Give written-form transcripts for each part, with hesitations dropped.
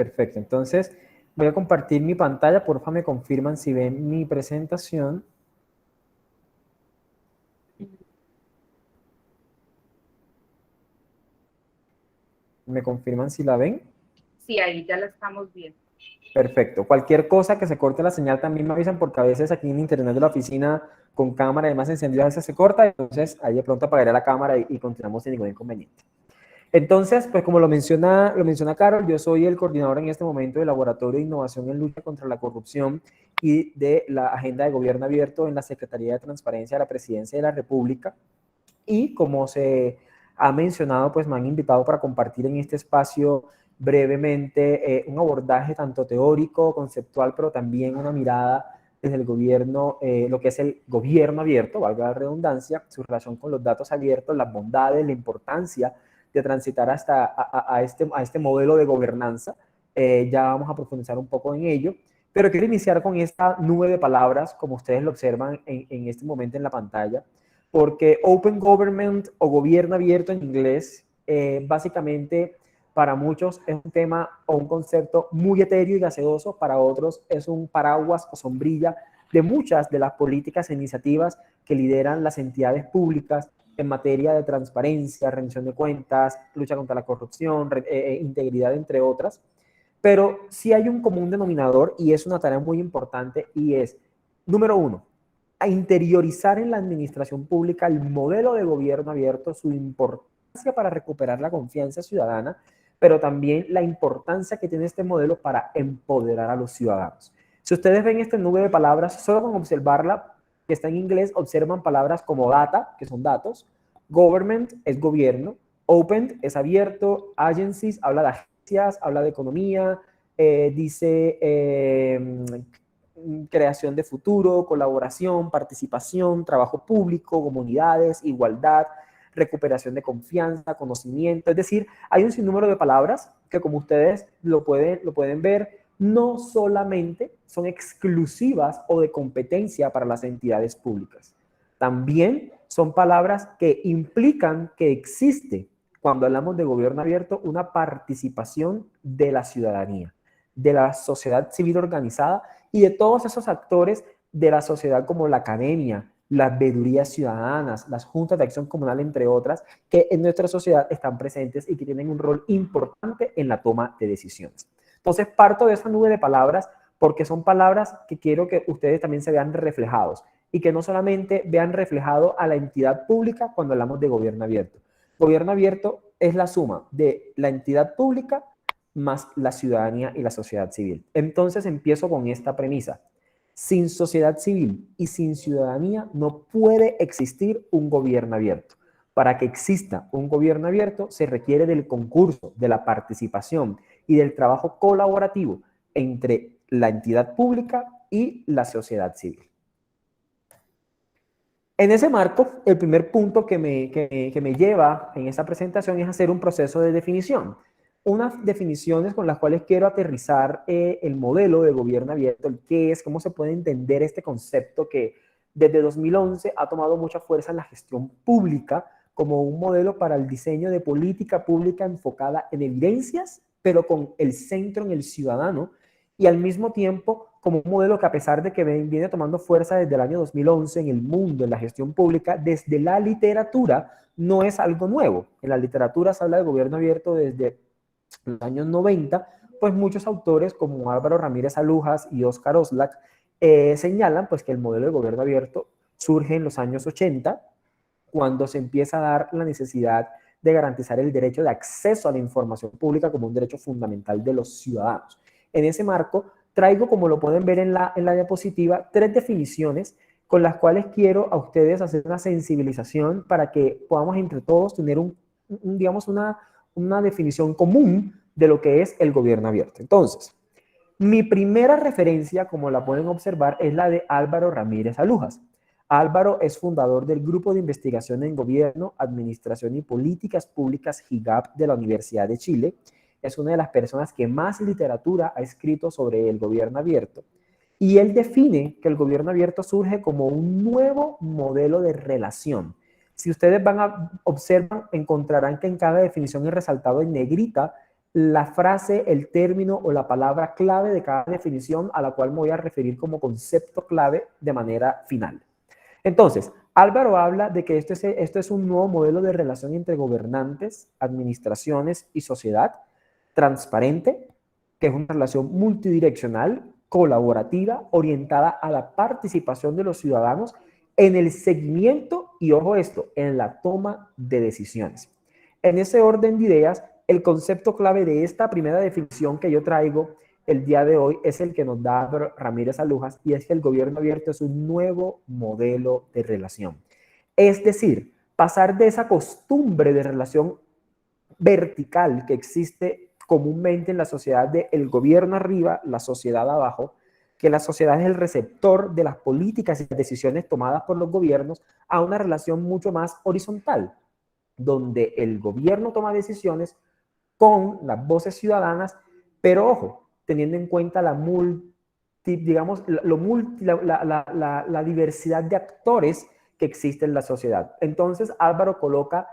Perfecto, entonces voy a compartir mi pantalla, porfa me confirman si ven mi presentación. ¿Me confirman si la ven? Sí, ahí ya la estamos viendo. Perfecto. Cualquier cosa que se corte la señal también me avisan porque a veces aquí en internet de la oficina con cámara y demás encendida a veces se corta, entonces ahí de pronto apagaré la cámara y continuamos sin ningún inconveniente. Entonces, pues como lo menciona Carol, yo soy el coordinador en este momento del Laboratorio de Innovación en Lucha contra la Corrupción y de la Agenda de Gobierno Abierto en la Secretaría de Transparencia de la Presidencia de la República. Y como se ha mencionado, pues me han invitado para compartir en este espacio brevemente un abordaje tanto teórico, conceptual, pero también una mirada desde el gobierno, lo que es el gobierno abierto, valga la redundancia, su relación con los datos abiertos, las bondades, la importancia de transitar hasta a este modelo de gobernanza. Ya vamos a profundizar un poco en ello, pero quiero iniciar con esta nube de palabras, como ustedes lo observan en este momento en la pantalla, porque Open Government o gobierno abierto en inglés, básicamente para muchos es un tema o un concepto muy etéreo y gaseoso, para otros es un paraguas o sombrilla de muchas de las políticas e iniciativas que lideran las entidades públicas en materia de transparencia, rendición de cuentas, lucha contra la corrupción, integridad, entre otras. Pero sí hay un común denominador y es una tarea muy importante y es, número uno, a interiorizar en la administración pública el modelo de gobierno abierto, su importancia para recuperar la confianza ciudadana, pero también la importancia que tiene este modelo para empoderar a los ciudadanos. Si ustedes ven esta nube de palabras, solo con observarla, que está en inglés, observan palabras como data, que son datos, government es gobierno, open es abierto, agencies habla de agencias, habla de economía, dice creación de futuro, colaboración, participación, trabajo público, comunidades, igualdad, recuperación de confianza, conocimiento. Es decir, hay un sinnúmero de palabras que, como ustedes lo pueden ver, no solamente son exclusivas o de competencia para las entidades públicas. También son palabras que implican que existe, cuando hablamos de gobierno abierto, una participación de la ciudadanía, de la sociedad civil organizada y de todos esos actores de la sociedad como la academia, las veedurías ciudadanas, las juntas de acción comunal, entre otras, que en nuestra sociedad están presentes y que tienen un rol importante en la toma de decisiones. Entonces, parto de esa nube de palabras porque son palabras que quiero que ustedes también se vean reflejados y que no solamente vean reflejado a la entidad pública cuando hablamos de gobierno abierto. Gobierno abierto es la suma de la entidad pública más la ciudadanía y la sociedad civil. Entonces empiezo con esta premisa. Sin sociedad civil y sin ciudadanía no puede existir un gobierno abierto. Para que exista un gobierno abierto se requiere del concurso, de la participación y del trabajo colaborativo entre la entidad pública y la sociedad civil. En ese marco, el primer punto que me lleva en esta presentación es hacer un proceso de definición. Unas definiciones con las cuales quiero aterrizar el modelo de gobierno abierto, el qué es, cómo se puede entender este concepto que desde 2011 ha tomado mucha fuerza en la gestión pública como un modelo para el diseño de política pública enfocada en evidencias, pero con el centro en el ciudadano, y al mismo tiempo como un modelo que, a pesar de que viene tomando fuerza desde el año 2011 en el mundo, en la gestión pública, desde la literatura no es algo nuevo. En la literatura se habla de gobierno abierto desde los años 90, pues muchos autores como Álvaro Ramírez Alujas y Óscar Oslak señalan pues que el modelo de gobierno abierto surge en los años 80, cuando se empieza a dar la necesidad de garantizar el derecho de acceso a la información pública como un derecho fundamental de los ciudadanos. En ese marco, traigo, como lo pueden ver en la diapositiva, 3 definiciones con las cuales quiero a ustedes hacer una sensibilización para que podamos entre todos tener digamos, una definición común de lo que es el gobierno abierto. Entonces, mi primera referencia, como la pueden observar, es la de Álvaro Ramírez Alujas. Álvaro es fundador del Grupo de Investigación en Gobierno, Administración y Políticas Públicas GIGAP de la Universidad de Chile. Es una de las personas que más literatura ha escrito sobre el gobierno abierto. Y él define que el gobierno abierto surge como un nuevo modelo de relación. Si ustedes observan, encontrarán que en cada definición es resaltado en negrita la frase, el término o la palabra clave de cada definición a la cual me voy a referir como concepto clave de manera final. Entonces, Álvaro habla de que esto es un nuevo modelo de relación entre gobernantes, administraciones y sociedad, transparente, que es una relación multidireccional, colaborativa, orientada a la participación de los ciudadanos en el seguimiento y, ojo esto, en la toma de decisiones. En ese orden de ideas, el concepto clave de esta primera definición que yo traigo el día de hoy es el que nos da Ramírez Alujas, y es que el gobierno abierto es un nuevo modelo de relación. Es decir, pasar de esa costumbre de relación vertical que existe comúnmente en la sociedad de el gobierno arriba, la sociedad abajo, que la sociedad es el receptor de las políticas y las decisiones tomadas por los gobiernos, a una relación mucho más horizontal, donde el gobierno toma decisiones con las voces ciudadanas, pero ojo, teniendo en cuenta la diversidad de actores que existe en la sociedad. Entonces Álvaro coloca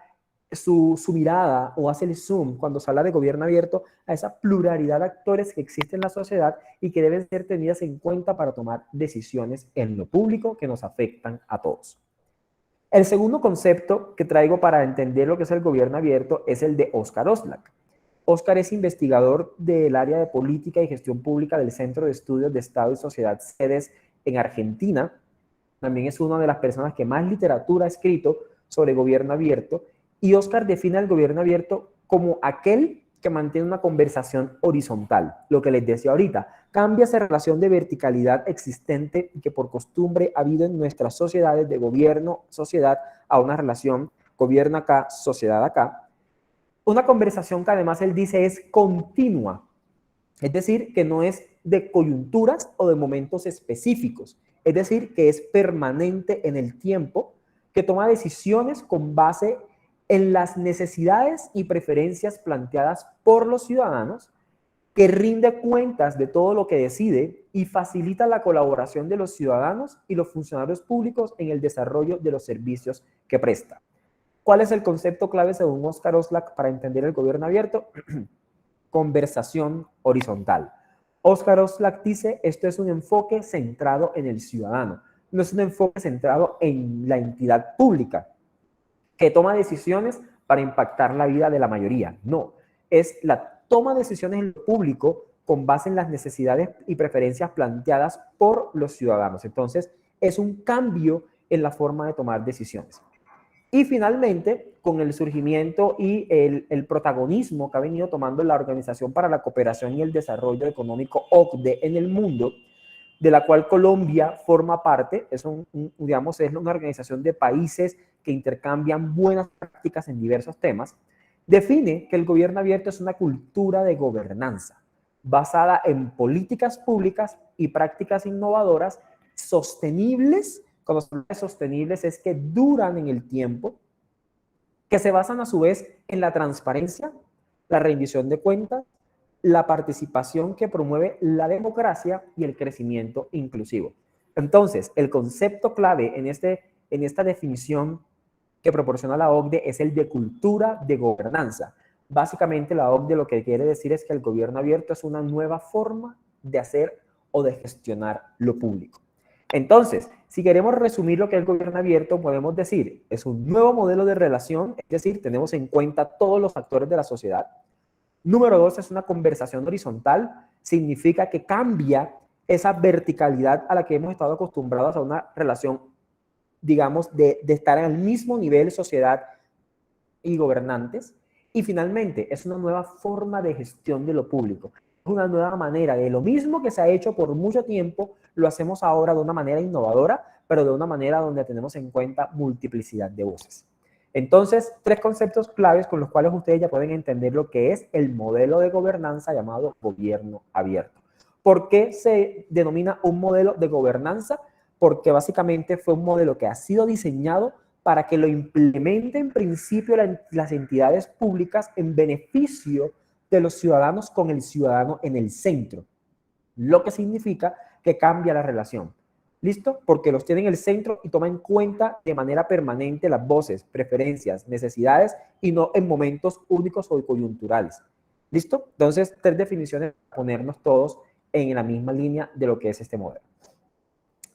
su mirada o hace el zoom cuando se habla de gobierno abierto a esa pluralidad de actores que existe en la sociedad y que deben ser tenidas en cuenta para tomar decisiones en lo público que nos afectan a todos. El segundo concepto que traigo para entender lo que es el gobierno abierto es el de Oscar Oslak. Oscar es investigador del área de política y gestión pública del Centro de Estudios de Estado y Sociedad CEDES en Argentina. También es una de las personas que más literatura ha escrito sobre gobierno abierto, y Oscar define el gobierno abierto como aquel que mantiene una conversación horizontal, lo que les decía ahorita, cambia esa relación de verticalidad existente que por costumbre ha habido en nuestras sociedades de gobierno-sociedad a una relación gobierno acá, sociedad acá. Una conversación que además él dice es continua, es decir, que no es de coyunturas o de momentos específicos, es decir, que es permanente en el tiempo, que toma decisiones con base en las necesidades y preferencias planteadas por los ciudadanos, que rinde cuentas de todo lo que decide y facilita la colaboración de los ciudadanos y los funcionarios públicos en el desarrollo de los servicios que presta. ¿Cuál es el concepto clave según Oscar Oslak para entender el gobierno abierto? Conversación horizontal. Oscar Oslak dice, esto es un enfoque centrado en el ciudadano, no es un enfoque centrado en la entidad pública que toma decisiones para impactar la vida de la mayoría. No, es la toma de decisiones en lo público con base en las necesidades y preferencias planteadas por los ciudadanos. Entonces, es un cambio en la forma de tomar decisiones. Y finalmente, con el surgimiento y el protagonismo que ha venido tomando la Organización para la Cooperación y el Desarrollo Económico, OCDE, en el mundo, de la cual Colombia forma parte, es digamos, es una organización de países que intercambian buenas prácticas en diversos temas, define que el gobierno abierto es una cultura de gobernanza basada en políticas públicas y prácticas innovadoras sostenibles. Cuando son sostenibles es que duran en el tiempo, que se basan a su vez en la transparencia, la rendición de cuentas, la participación que promueve la democracia y el crecimiento inclusivo. Entonces, el concepto clave en esta definición que proporciona la OCDE es el de cultura de gobernanza. Básicamente, la OCDE lo que quiere decir es que el gobierno abierto es una nueva forma de hacer o de gestionar lo público. Entonces, si queremos resumir lo que es el gobierno abierto, podemos decir, es un nuevo modelo de relación, es decir, tenemos en cuenta todos los actores de la sociedad. Número 2, es una conversación horizontal, significa que cambia esa verticalidad a la que hemos estado acostumbrados a una relación, digamos, de estar en el mismo nivel sociedad y gobernantes. Y finalmente, es una nueva forma de gestión de lo público. Es una nueva manera de lo mismo que se ha hecho por mucho tiempo, lo hacemos ahora de una manera innovadora, pero de una manera donde tenemos en cuenta multiplicidad de voces. Entonces, 3 conceptos claves con los cuales ustedes ya pueden entender lo que es el modelo de gobernanza llamado gobierno abierto. ¿Por qué se denomina un modelo de gobernanza? Porque básicamente fue un modelo que ha sido diseñado para que lo implementen en principio las entidades públicas en beneficio de los ciudadanos con el ciudadano en el centro, lo que significa que cambia la relación. ¿Listo? Porque los tiene en el centro y toma en cuenta de manera permanente las voces, preferencias, necesidades y no en momentos únicos o coyunturales. ¿Listo? Entonces, 3 definiciones para ponernos todos en la misma línea de lo que es este modelo.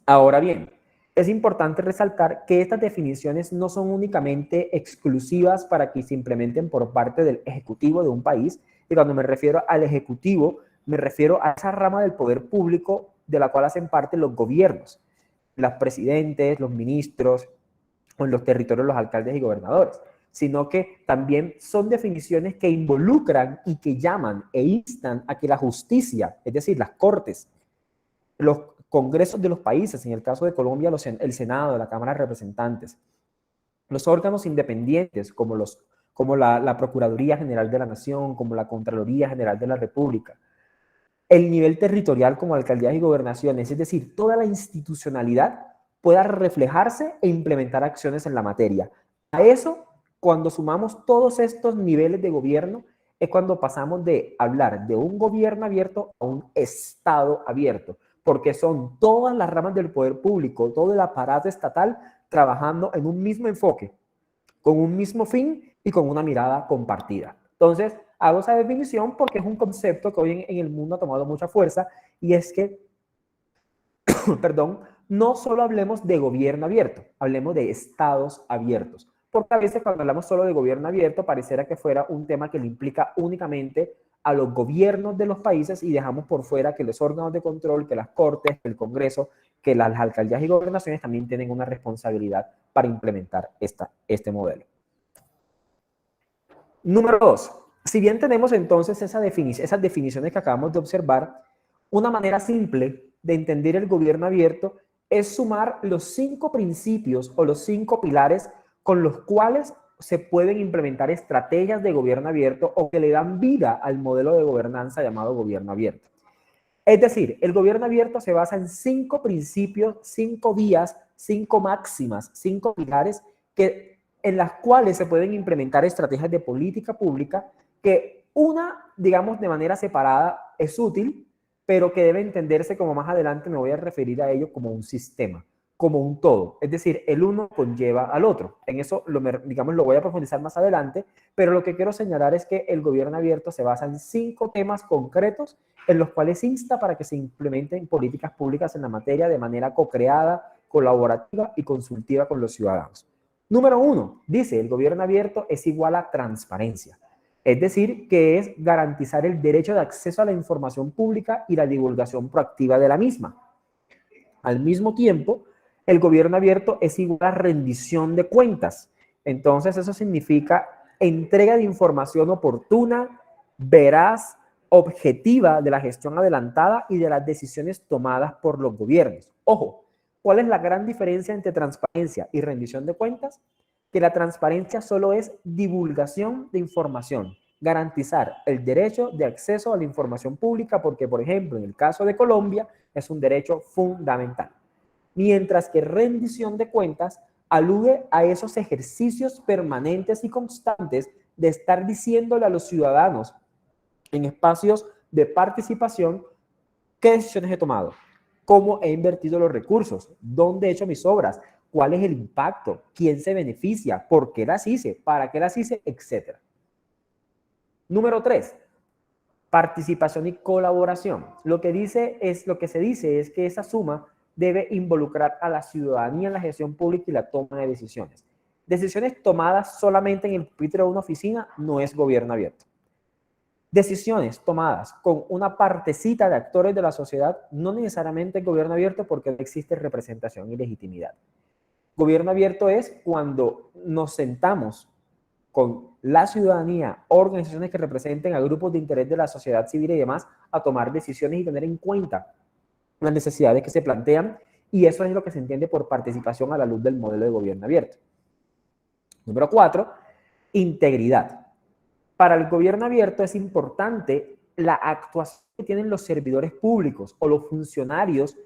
Ahora bien, es importante resaltar que estas definiciones no son únicamente exclusivas para que se implementen por parte del ejecutivo de un país, y cuando me refiero al ejecutivo, me refiero a esa rama del poder público de la cual hacen parte los gobiernos, los presidentes, los ministros, o en los territorios los alcaldes y gobernadores, sino que también son definiciones que involucran y que llaman e instan a que la justicia, es decir, las cortes, los congresos de los países, en el caso de Colombia, el Senado, la Cámara de Representantes, los órganos independientes como la Procuraduría General de la Nación, como la Contraloría General de la República, el nivel territorial como alcaldías y gobernaciones, es decir, toda la institucionalidad pueda reflejarse e implementar acciones en la materia. A eso, cuando sumamos todos estos niveles de gobierno, es cuando pasamos de hablar de un gobierno abierto a un Estado abierto, porque son todas las ramas del poder público, todo el aparato estatal trabajando en un mismo enfoque, con un mismo fin y con una mirada compartida. Entonces, hago esa definición porque es un concepto que hoy en el mundo ha tomado mucha fuerza, y es que, perdón, no solo hablemos de gobierno abierto, hablemos de estados abiertos. Porque a veces cuando hablamos solo de gobierno abierto, pareciera que fuera un tema que le implica únicamente a los gobiernos de los países y dejamos por fuera que los órganos de control, que las cortes, que el Congreso, que las alcaldías y gobernaciones también tienen una responsabilidad para implementar este modelo. Número 2. Si bien tenemos entonces esas definiciones que acabamos de observar, una manera simple de entender el gobierno abierto es sumar los 5 principios o los 5 pilares con los cuales se pueden implementar estrategias de gobierno abierto o que le dan vida al modelo de gobernanza llamado gobierno abierto. Es decir, el gobierno abierto se basa en 5 principios, 5 vías, 5 máximas, 5 pilares en las cuales se pueden implementar estrategias de política pública que una, digamos, de manera separada es útil, pero que debe entenderse, como más adelante me voy a referir a ello, como un sistema, como un todo. Es decir, el uno conlleva al otro. En eso, digamos, lo voy a profundizar más adelante, pero lo que quiero señalar es que el gobierno abierto se basa en 5 temas concretos en los cuales insta para que se implementen políticas públicas en la materia de manera co-creada, colaborativa y consultiva con los ciudadanos. Número 1, dice, el gobierno abierto es igual a transparencia. Es decir, que es garantizar el derecho de acceso a la información pública y la divulgación proactiva de la misma. Al mismo tiempo, el gobierno abierto es igual a rendición de cuentas. Entonces, eso significa entrega de información oportuna, veraz, objetiva de la gestión adelantada y de las decisiones tomadas por los gobiernos. Ojo, ¿cuál es la gran diferencia entre transparencia y rendición de cuentas? Que la transparencia solo es divulgación de información, garantizar el derecho de acceso a la información pública, porque, por ejemplo, en el caso de Colombia, es un derecho fundamental. Mientras que rendición de cuentas alude a esos ejercicios permanentes y constantes de estar diciéndole a los ciudadanos en espacios de participación qué decisiones he tomado, cómo he invertido los recursos, dónde he hecho mis obras, cuál es el impacto, quién se beneficia, por qué las hice, para qué las hice, etc. Número 3, participación y colaboración. Lo que se dice es que esa suma debe involucrar a la ciudadanía en la gestión pública y la toma de decisiones. Decisiones tomadas solamente en el pupitre de una oficina no es gobierno abierto. Decisiones tomadas con una partecita de actores de la sociedad no necesariamente es gobierno abierto, porque no existe representación y legitimidad. Gobierno abierto es cuando nos sentamos con la ciudadanía, organizaciones que representen a grupos de interés de la sociedad civil y demás, a tomar decisiones y tener en cuenta las necesidades que se plantean, y eso es lo que se entiende por participación a la luz del modelo de gobierno abierto. Número 4, integridad. Para el gobierno abierto es importante la actuación que tienen los servidores públicos o los funcionarios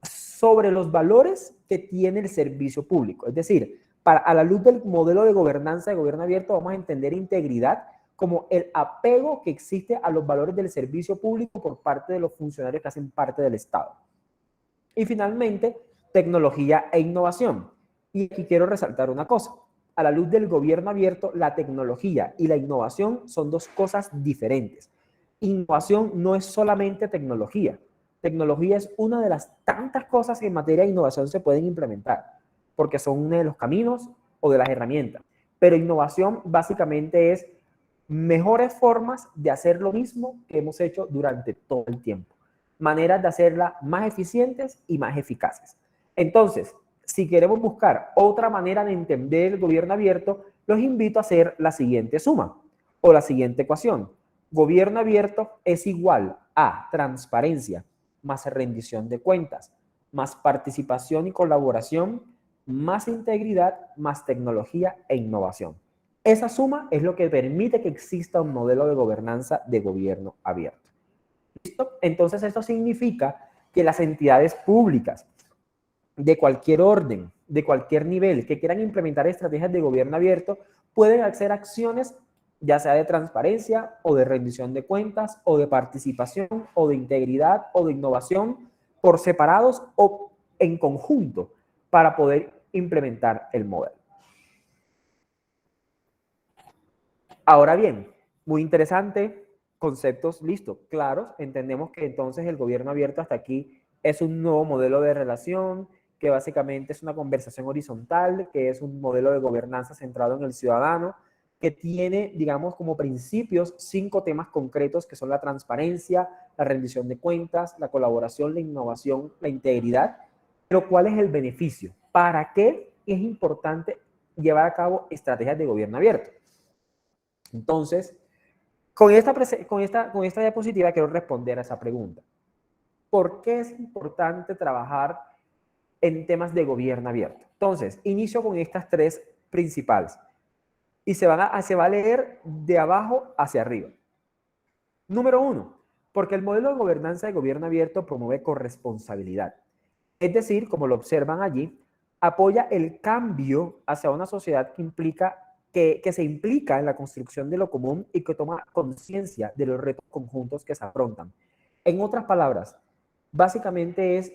sobre los valores que tiene el servicio público. Es decir, a la luz del modelo de gobernanza de gobierno abierto, vamos a entender integridad como el apego que existe a los valores del servicio público por parte de los funcionarios que hacen parte del Estado. Y finalmente, tecnología e innovación. Y aquí quiero resaltar una cosa. a la luz del gobierno abierto, la tecnología y la innovación son dos cosas diferentes. Innovación no es solamente tecnología. Tecnología es una de las tantas cosas que en materia de innovación se pueden implementar, porque son uno de los caminos o de las herramientas. Pero innovación básicamente es mejores formas de hacer lo mismo que hemos hecho durante todo el tiempo. Maneras de hacerla más eficientes y más eficaces. Entonces, si queremos buscar otra manera de entender el gobierno abierto, los invito a hacer la siguiente suma o la siguiente ecuación. Gobierno abierto es igual a transparencia más rendición de cuentas, más participación y colaboración, más integridad, más tecnología e innovación. Esa suma es lo que permite que exista un modelo de gobernanza de gobierno abierto. ¿Listo? Entonces, esto significa que las entidades públicas de cualquier orden, de cualquier nivel, que quieran implementar estrategias de gobierno abierto, pueden hacer acciones ya sea de transparencia o de rendición de cuentas o de participación o de integridad o de innovación por separados o en conjunto para poder implementar el modelo. Ahora bien, muy interesante, conceptos listos, claros, entendemos que entonces el gobierno abierto hasta aquí es un nuevo modelo de relación, que básicamente es una conversación horizontal, que es un modelo de gobernanza centrado en el ciudadano, que tiene, digamos, como principios 5 temas concretos que son la transparencia, la rendición de cuentas, la colaboración, la innovación, la integridad. Pero ¿cuál es el beneficio? ¿Para qué es importante llevar a cabo estrategias de gobierno abierto? Entonces, con esta diapositiva quiero responder a esa pregunta. ¿Por qué es importante trabajar en temas de gobierno abierto? Entonces, inicio con estas 3 principales. Y se va a leer de abajo hacia arriba. Número 1, porque el modelo de gobernanza de gobierno abierto promueve corresponsabilidad. Es decir, como lo observan allí, apoya el cambio hacia una sociedad que se implica en la construcción de lo común y que toma conciencia de los retos conjuntos que se afrontan. En otras palabras, básicamente es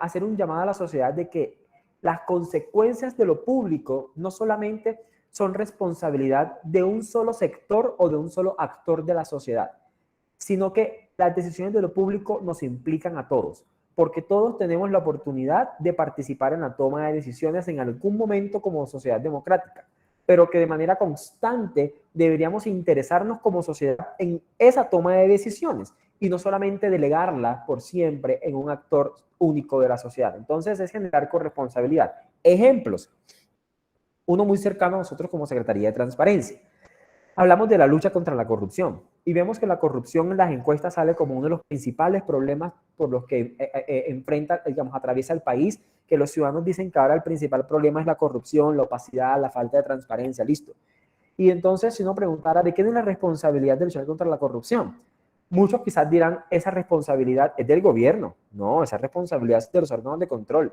hacer un llamado a la sociedad de que las consecuencias de lo público no solamente son responsabilidad de un solo sector o de un solo actor de la sociedad, sino que las decisiones de lo público nos implican a todos, porque todos tenemos la oportunidad de participar en la toma de decisiones en algún momento como sociedad democrática, pero que de manera constante deberíamos interesarnos como sociedad en esa toma de decisiones y no solamente delegarla por siempre en un actor único de la sociedad. Entonces es generar corresponsabilidad. Ejemplos. Uno muy cercano a nosotros como Secretaría de Transparencia. Hablamos de la lucha contra la corrupción y vemos que la corrupción en las encuestas sale como uno de los principales problemas por los que enfrenta, digamos, atraviesa el país, que los ciudadanos dicen que ahora el principal problema es la corrupción, la opacidad, la falta de transparencia, listo. Y entonces, si uno preguntara, ¿de quién es la responsabilidad de luchar contra la corrupción? Muchos quizás dirán, esa responsabilidad es del gobierno. No, esa responsabilidad es de los órganos de control.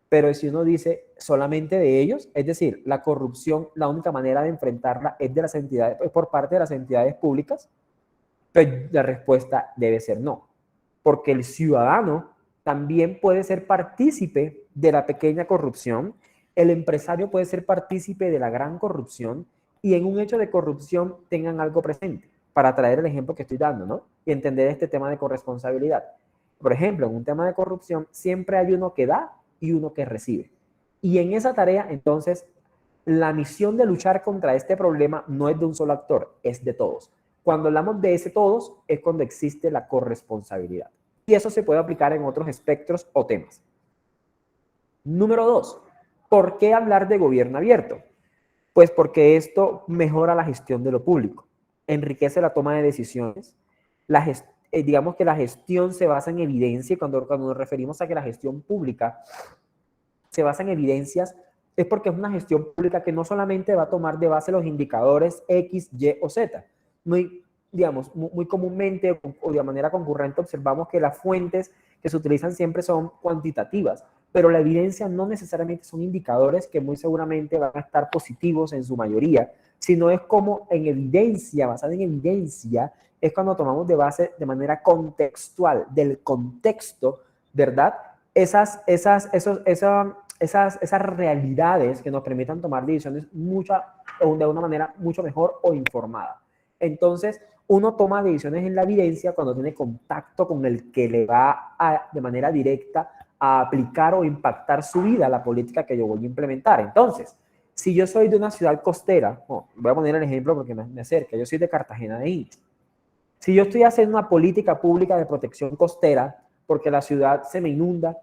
Pero si uno dice solamente de ellos, es decir, la corrupción, la única manera de enfrentarla es de las entidades, por parte de las entidades públicas, pues la respuesta debe ser no, porque el ciudadano también puede ser partícipe de la pequeña corrupción, el empresario puede ser partícipe de la gran corrupción y en un hecho de corrupción tengan algo presente, para traer el ejemplo que estoy dando, ¿no? Y entender este tema de corresponsabilidad. Por ejemplo, en un tema de corrupción siempre hay uno que da y uno que recibe. Y en esa tarea, entonces, la misión de luchar contra este problema no es de un solo actor, es de todos. Cuando hablamos de ese todos, es cuando existe la corresponsabilidad. Y eso se puede aplicar en otros espectros o temas. Número 2, ¿por qué hablar de gobierno abierto? Pues porque esto mejora la gestión de lo público, enriquece la toma de decisiones, digamos que la gestión se basa en evidencia y cuando nos referimos a que la gestión pública se basa en evidencias, es porque es una gestión pública que no solamente va a tomar de base los indicadores X, Y o Z. Muy comúnmente o de manera concurrente observamos que las fuentes que se utilizan siempre son cuantitativas, pero la evidencia no necesariamente son indicadores que muy seguramente van a estar positivos en su mayoría, sino es como en evidencia, basada en evidencia, es cuando tomamos de base de manera contextual, del contexto, ¿verdad? Esa esas realidades que nos permitan tomar decisiones de una manera mucho mejor o informada. Entonces, uno toma decisiones en la evidencia cuando tiene contacto con el que le va de manera directa a aplicar o impactar su vida, la política que yo voy a implementar. Entonces, si yo soy de una ciudad costera, voy a poner el ejemplo porque me acerca, yo soy de Cartagena de Indias. Si yo estoy haciendo una política pública de protección costera, porque la ciudad se me inunda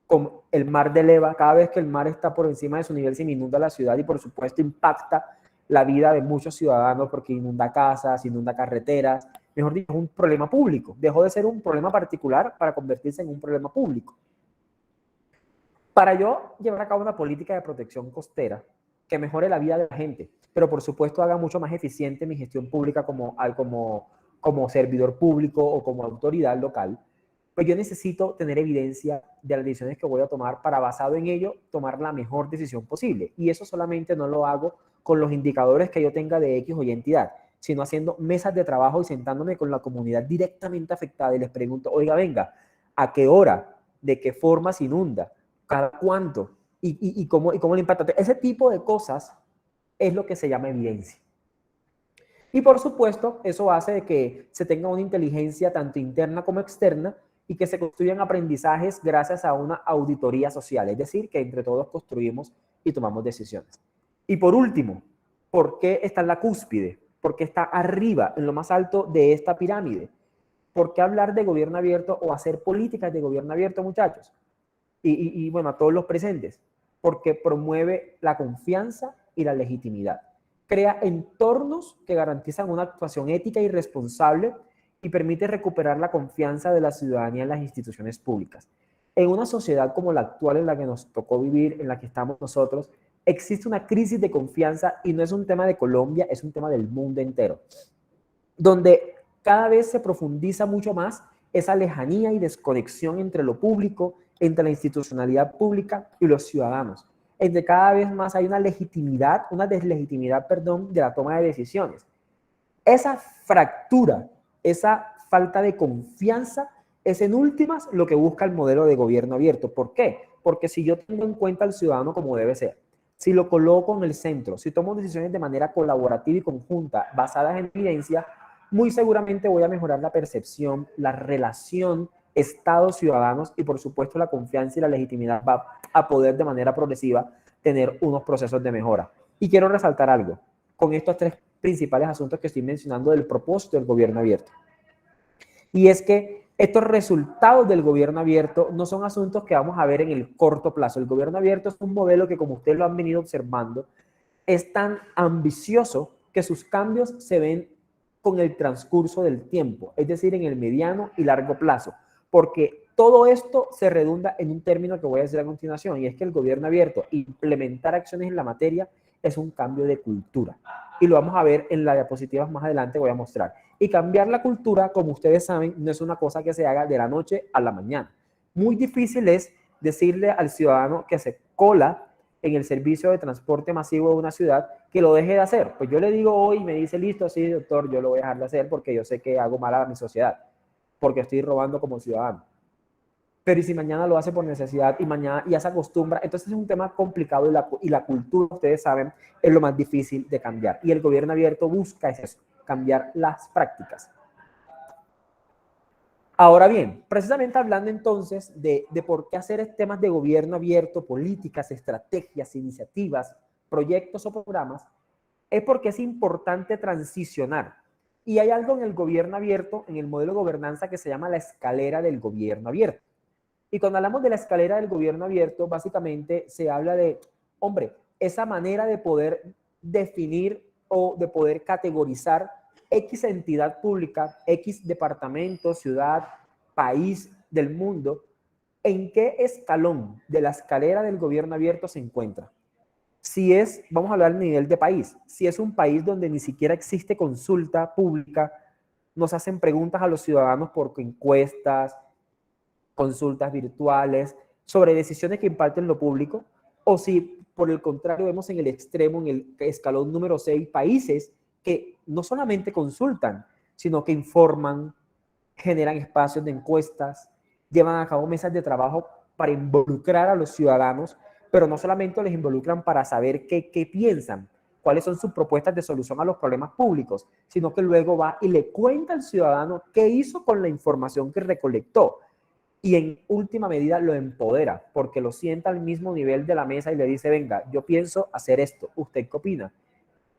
con el mar de leva, cada vez que el mar está por encima de su nivel se me inunda la ciudad y por supuesto impacta la vida de muchos ciudadanos porque inunda casas, inunda carreteras, mejor dicho, es un problema público. Dejó de ser un problema particular para convertirse en un problema público. Para yo llevar a cabo una política de protección costera que mejore la vida de la gente, pero por supuesto haga mucho más eficiente mi gestión pública como servidor público o como autoridad local, pues yo necesito tener evidencia de las decisiones que voy a tomar para, basado en ello, tomar la mejor decisión posible. Y eso solamente no lo hago con los indicadores que yo tenga de X o Y entidad, sino haciendo mesas de trabajo y sentándome con la comunidad directamente afectada y les pregunto, oiga, venga, ¿a qué hora? ¿De qué forma se inunda? ¿Cada cuánto? ¿Y cómo le impacta? Ese tipo de cosas es lo que se llama evidencia. Y por supuesto, eso hace de que se tenga una inteligencia tanto interna como externa y que se construyan aprendizajes gracias a una auditoría social, es decir, que entre todos construimos y tomamos decisiones. Y por último, ¿por qué está en la cúspide? ¿Por qué está arriba, en lo más alto de esta pirámide? ¿Por qué hablar de gobierno abierto o hacer políticas de gobierno abierto, muchachos? Y bueno, a todos los presentes, porque promueve la confianza y la legitimidad. Crea entornos que garantizan una actuación ética y responsable y permite recuperar la confianza de la ciudadanía en las instituciones públicas. En una sociedad como la actual en la que nos tocó vivir, en la que estamos nosotros, existe una crisis de confianza y no es un tema de Colombia, es un tema del mundo entero, donde cada vez se profundiza mucho más esa lejanía y desconexión entre lo público, entre la institucionalidad pública y los ciudadanos. Entre cada vez más hay una deslegitimidad, de la toma de decisiones. Esa fractura, esa falta de confianza es en últimas lo que busca el modelo de gobierno abierto. ¿Por qué? Porque si yo tengo en cuenta al ciudadano como debe ser, si lo coloco en el centro, si tomo decisiones de manera colaborativa y conjunta, basadas en evidencia, muy seguramente voy a mejorar la percepción, la relación Estado-ciudadanos y por supuesto la confianza y la legitimidad va a poder de manera progresiva tener unos procesos de mejora. Y quiero resaltar algo con estos tres principales asuntos que estoy mencionando del propósito del gobierno abierto. Y es que estos resultados del gobierno abierto no son asuntos que vamos a ver en el corto plazo. El gobierno abierto es un modelo que, como ustedes lo han venido observando, es tan ambicioso que sus cambios se ven con el transcurso del tiempo, es decir, en el mediano y largo plazo, porque todo esto se redunda en un término que voy a decir a continuación, y es que el gobierno abierto, implementar acciones en la materia, es un cambio de cultura. Y lo vamos a ver en las diapositivas más adelante, voy a mostrar. Y cambiar la cultura, como ustedes saben, no es una cosa que se haga de la noche a la mañana. Muy difícil es decirle al ciudadano que se cola en el servicio de transporte masivo de una ciudad que lo deje de hacer. Pues yo le digo hoy y me dice, listo, sí, doctor, yo lo voy a dejar de hacer porque yo sé que hago mal a mi sociedad, porque estoy robando como ciudadano. Pero ¿y si mañana lo hace por necesidad y mañana ya se acostumbra? Entonces es un tema complicado y la cultura, ustedes saben, es lo más difícil de cambiar. Y el gobierno abierto busca eso, cambiar las prácticas. Ahora bien, precisamente hablando entonces de por qué hacer temas de gobierno abierto, políticas, estrategias, iniciativas, proyectos o programas, es porque es importante transicionar. Y hay algo en el gobierno abierto, en el modelo de gobernanza que se llama la escalera del gobierno abierto. Y cuando hablamos de la escalera del gobierno abierto, básicamente se habla de, hombre, esa manera de poder definir o de poder categorizar X entidad pública, X departamento, ciudad, país del mundo, ¿en qué escalón de la escalera del gobierno abierto se encuentra? Si es, vamos a hablar a nivel de país, si es un país donde ni siquiera existe consulta pública, nos hacen preguntas a los ciudadanos por encuestas, consultas virtuales, sobre decisiones que impacten lo público, o si por el contrario vemos en el extremo, en el escalón número 6, países que no solamente consultan, sino que informan, generan espacios de encuestas, llevan a cabo mesas de trabajo para involucrar a los ciudadanos, pero no solamente les involucran para saber qué piensan, cuáles son sus propuestas de solución a los problemas públicos, sino que luego va y le cuenta al ciudadano qué hizo con la información que recolectó. Y en última medida lo empodera, porque lo sienta al mismo nivel de la mesa y le dice, venga, yo pienso hacer esto, ¿usted qué opina?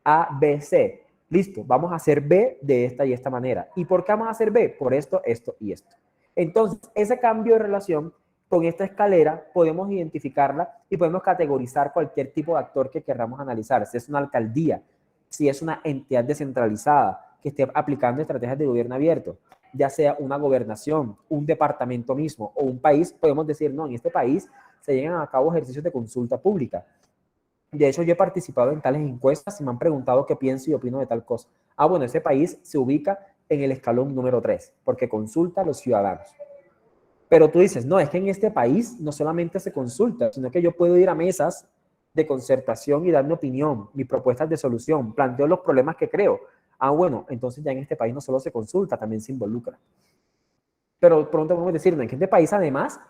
A, B, C. Listo, vamos a hacer B de esta y esta manera. ¿Y por qué vamos a hacer B? Por esto, esto y esto. Entonces, ese cambio de relación con esta escalera podemos identificarla y podemos categorizar cualquier tipo de actor que queramos analizar. Si es una alcaldía, si es una entidad descentralizada que esté aplicando estrategias de gobierno abierto, ya sea una gobernación, un departamento mismo o un país, podemos decir, no, en este país se llevan a cabo ejercicios de consulta pública. De hecho, yo he participado en tales encuestas y me han preguntado qué pienso y opino de tal cosa. Ah, bueno, ese país se ubica en el escalón número 3, porque consulta a los ciudadanos. Pero tú dices, no, es que en este país no solamente se consulta, sino que yo puedo ir a mesas de concertación y dar mi opinión, mis propuestas de solución, planteo los problemas que creo. Ah, bueno, entonces ya en este país no solo se consulta, también se involucra. Pero pronto podemos decir, no, en este país además,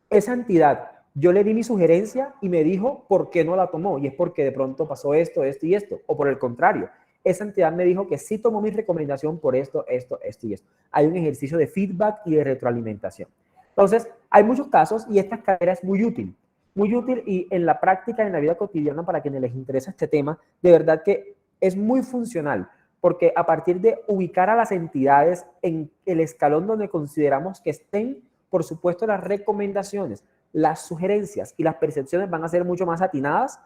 esa entidad, yo le di mi sugerencia y me dijo por qué no la tomó, y es porque de pronto pasó esto, esto y esto, o por el contrario, esa entidad me dijo que sí tomó mi recomendación por esto, esto, esto y esto. Hay un ejercicio de feedback y de retroalimentación. Entonces, hay muchos casos y esta escalera es muy útil y en la práctica, en la vida cotidiana, para quienes les interesa este tema, de verdad que es muy funcional, porque a partir de ubicar a las entidades en el escalón donde consideramos que estén, por supuesto, las recomendaciones, las sugerencias y las percepciones van a ser mucho más atinadas,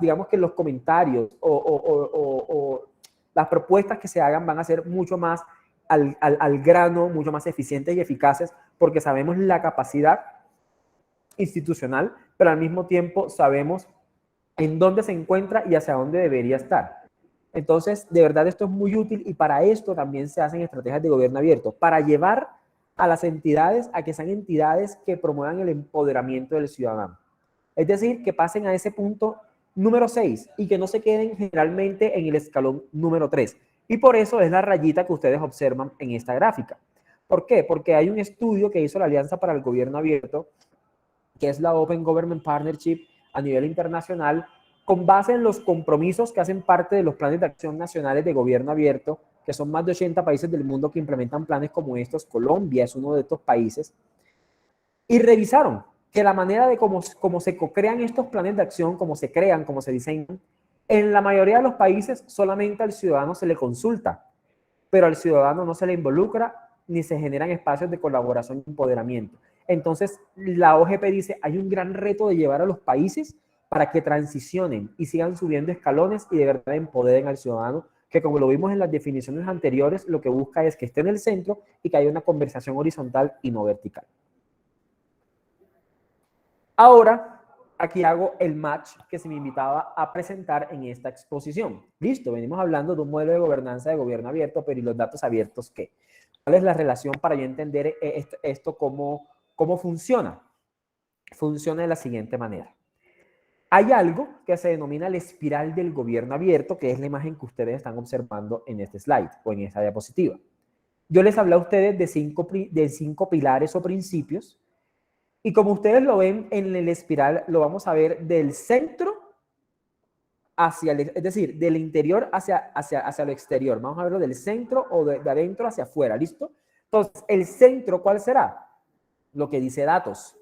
digamos que los comentarios o las propuestas que se hagan van a ser mucho más al grano, mucho más eficientes y eficaces, porque sabemos la capacidad institucional, pero al mismo tiempo sabemos en dónde se encuentra y hacia dónde debería estar. Entonces, de verdad esto es muy útil y para esto también se hacen estrategias de gobierno abierto, para llevar a las entidades a que sean entidades que promuevan el empoderamiento del ciudadano. Es decir, que pasen a ese punto número 6 y que no se queden generalmente en el escalón número 3. Y por eso es la rayita que ustedes observan en esta gráfica. ¿Por qué? Porque hay un estudio que hizo la Alianza para el Gobierno Abierto, que es la Open Government Partnership a nivel internacional, con base en los compromisos que hacen parte de los planes de acción nacionales de gobierno abierto, que son más de 80 países del mundo que implementan planes como estos. Colombia es uno de estos países. Y revisaron que la manera de cómo se crean estos planes de acción, cómo se crean, cómo se diseñan, en la mayoría de los países solamente al ciudadano se le consulta, pero al ciudadano no se le involucra ni se generan espacios de colaboración y empoderamiento. Entonces, la OGP dice, hay un gran reto de llevar a los países para que transicionen y sigan subiendo escalones y de verdad empoderen al ciudadano, que como lo vimos en las definiciones anteriores, lo que busca es que esté en el centro y que haya una conversación horizontal y no vertical. Ahora, aquí hago el match que se me invitaba a presentar en esta exposición. Listo, venimos hablando de un modelo de gobernanza de gobierno abierto, pero ¿y los datos abiertos qué? ¿Cuál es la relación para yo entender esto cómo funciona? Funciona de la siguiente manera. Hay algo que se denomina la espiral del gobierno abierto, que es la imagen que ustedes están observando en este slide o en esta diapositiva. Yo les hablé a ustedes de cinco pilares o principios, y como ustedes lo ven en el espiral, lo vamos a ver del centro hacia es decir, del interior hacia lo exterior. Vamos a verlo del centro o de adentro hacia afuera, ¿listo? Entonces, el centro, ¿cuál será? Lo que dice datos,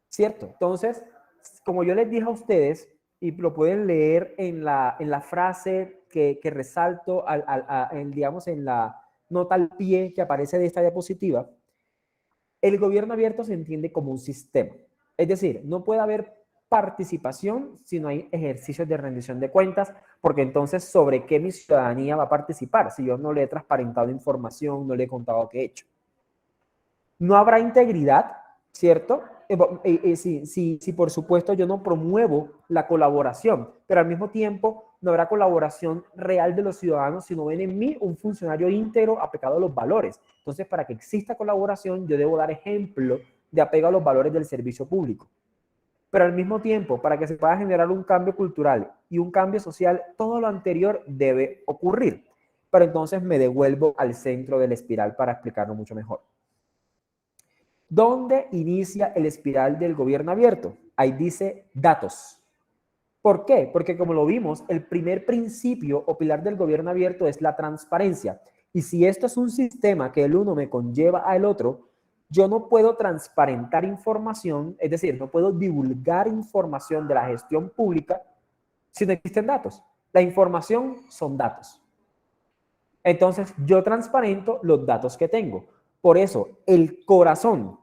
¿cierto? Entonces, como yo les dije a ustedes, y lo pueden leer en la frase que resalto, digamos, en la nota al pie que aparece de esta diapositiva, el gobierno abierto se entiende como un sistema. Es decir, no puede haber participación si no hay ejercicios de rendición de cuentas, porque entonces ¿sobre qué mi ciudadanía va a participar si yo no le he transparentado información, no le he contado qué he hecho? No habrá integridad, ¿cierto? Si por supuesto yo no promuevo la colaboración, pero al mismo tiempo no habrá colaboración real de los ciudadanos si no ven en mí un funcionario íntegro apegado a los valores. Entonces, para que exista colaboración, yo debo dar ejemplo de apego a los valores del servicio público. Pero al mismo tiempo, para que se pueda generar un cambio cultural y un cambio social, todo lo anterior debe ocurrir. Pero entonces me devuelvo al centro de la espiral para explicarlo mucho mejor. ¿Dónde inicia el espiral del gobierno abierto? Ahí dice datos. ¿Por qué? Porque como lo vimos, el primer principio o pilar del gobierno abierto es la transparencia. Y si esto es un sistema que el uno me conlleva al otro, yo no puedo transparentar información, es decir, no puedo divulgar información de la gestión pública si no existen datos. La información son datos. Entonces, yo transparento los datos que tengo. Por eso, el corazón,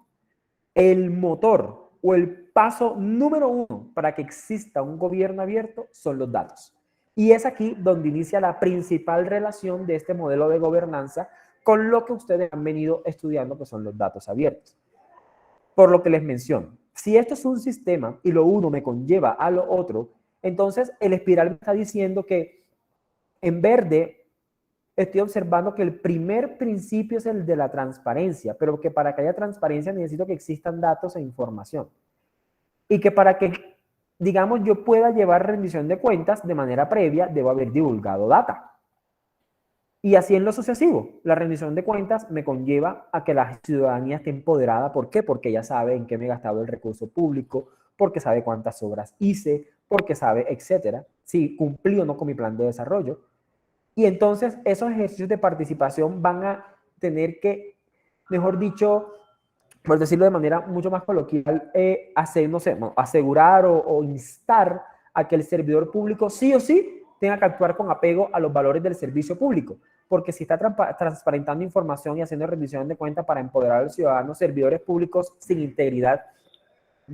el motor o el paso número uno para que exista un gobierno abierto son los datos. Y es aquí donde inicia la principal relación de este modelo de gobernanza con lo que ustedes han venido estudiando, que son los datos abiertos. Por lo que les menciono, si esto es un sistema y lo uno me conlleva a lo otro, entonces el espiral me está diciendo que en verde estoy observando que el primer principio es el de la transparencia, pero que para que haya transparencia necesito que existan datos e información. Y que para que, digamos, yo pueda llevar rendición de cuentas de manera previa, debo haber divulgado data. Y así en lo sucesivo, la rendición de cuentas me conlleva a que la ciudadanía esté empoderada. ¿Por qué? Porque ella sabe en qué me he gastado el recurso público, porque sabe cuántas obras hice, porque sabe, etcétera, si cumplí o no con mi plan de desarrollo. Y entonces esos ejercicios de participación van a tener que, mejor dicho, por decirlo de manera mucho más coloquial, hacer, no sé, asegurar o instar a que el servidor público sí o sí tenga que actuar con apego a los valores del servicio público. Porque si está transparentando información y haciendo rendición de cuentas para empoderar a los ciudadanos, servidores públicos sin integridad,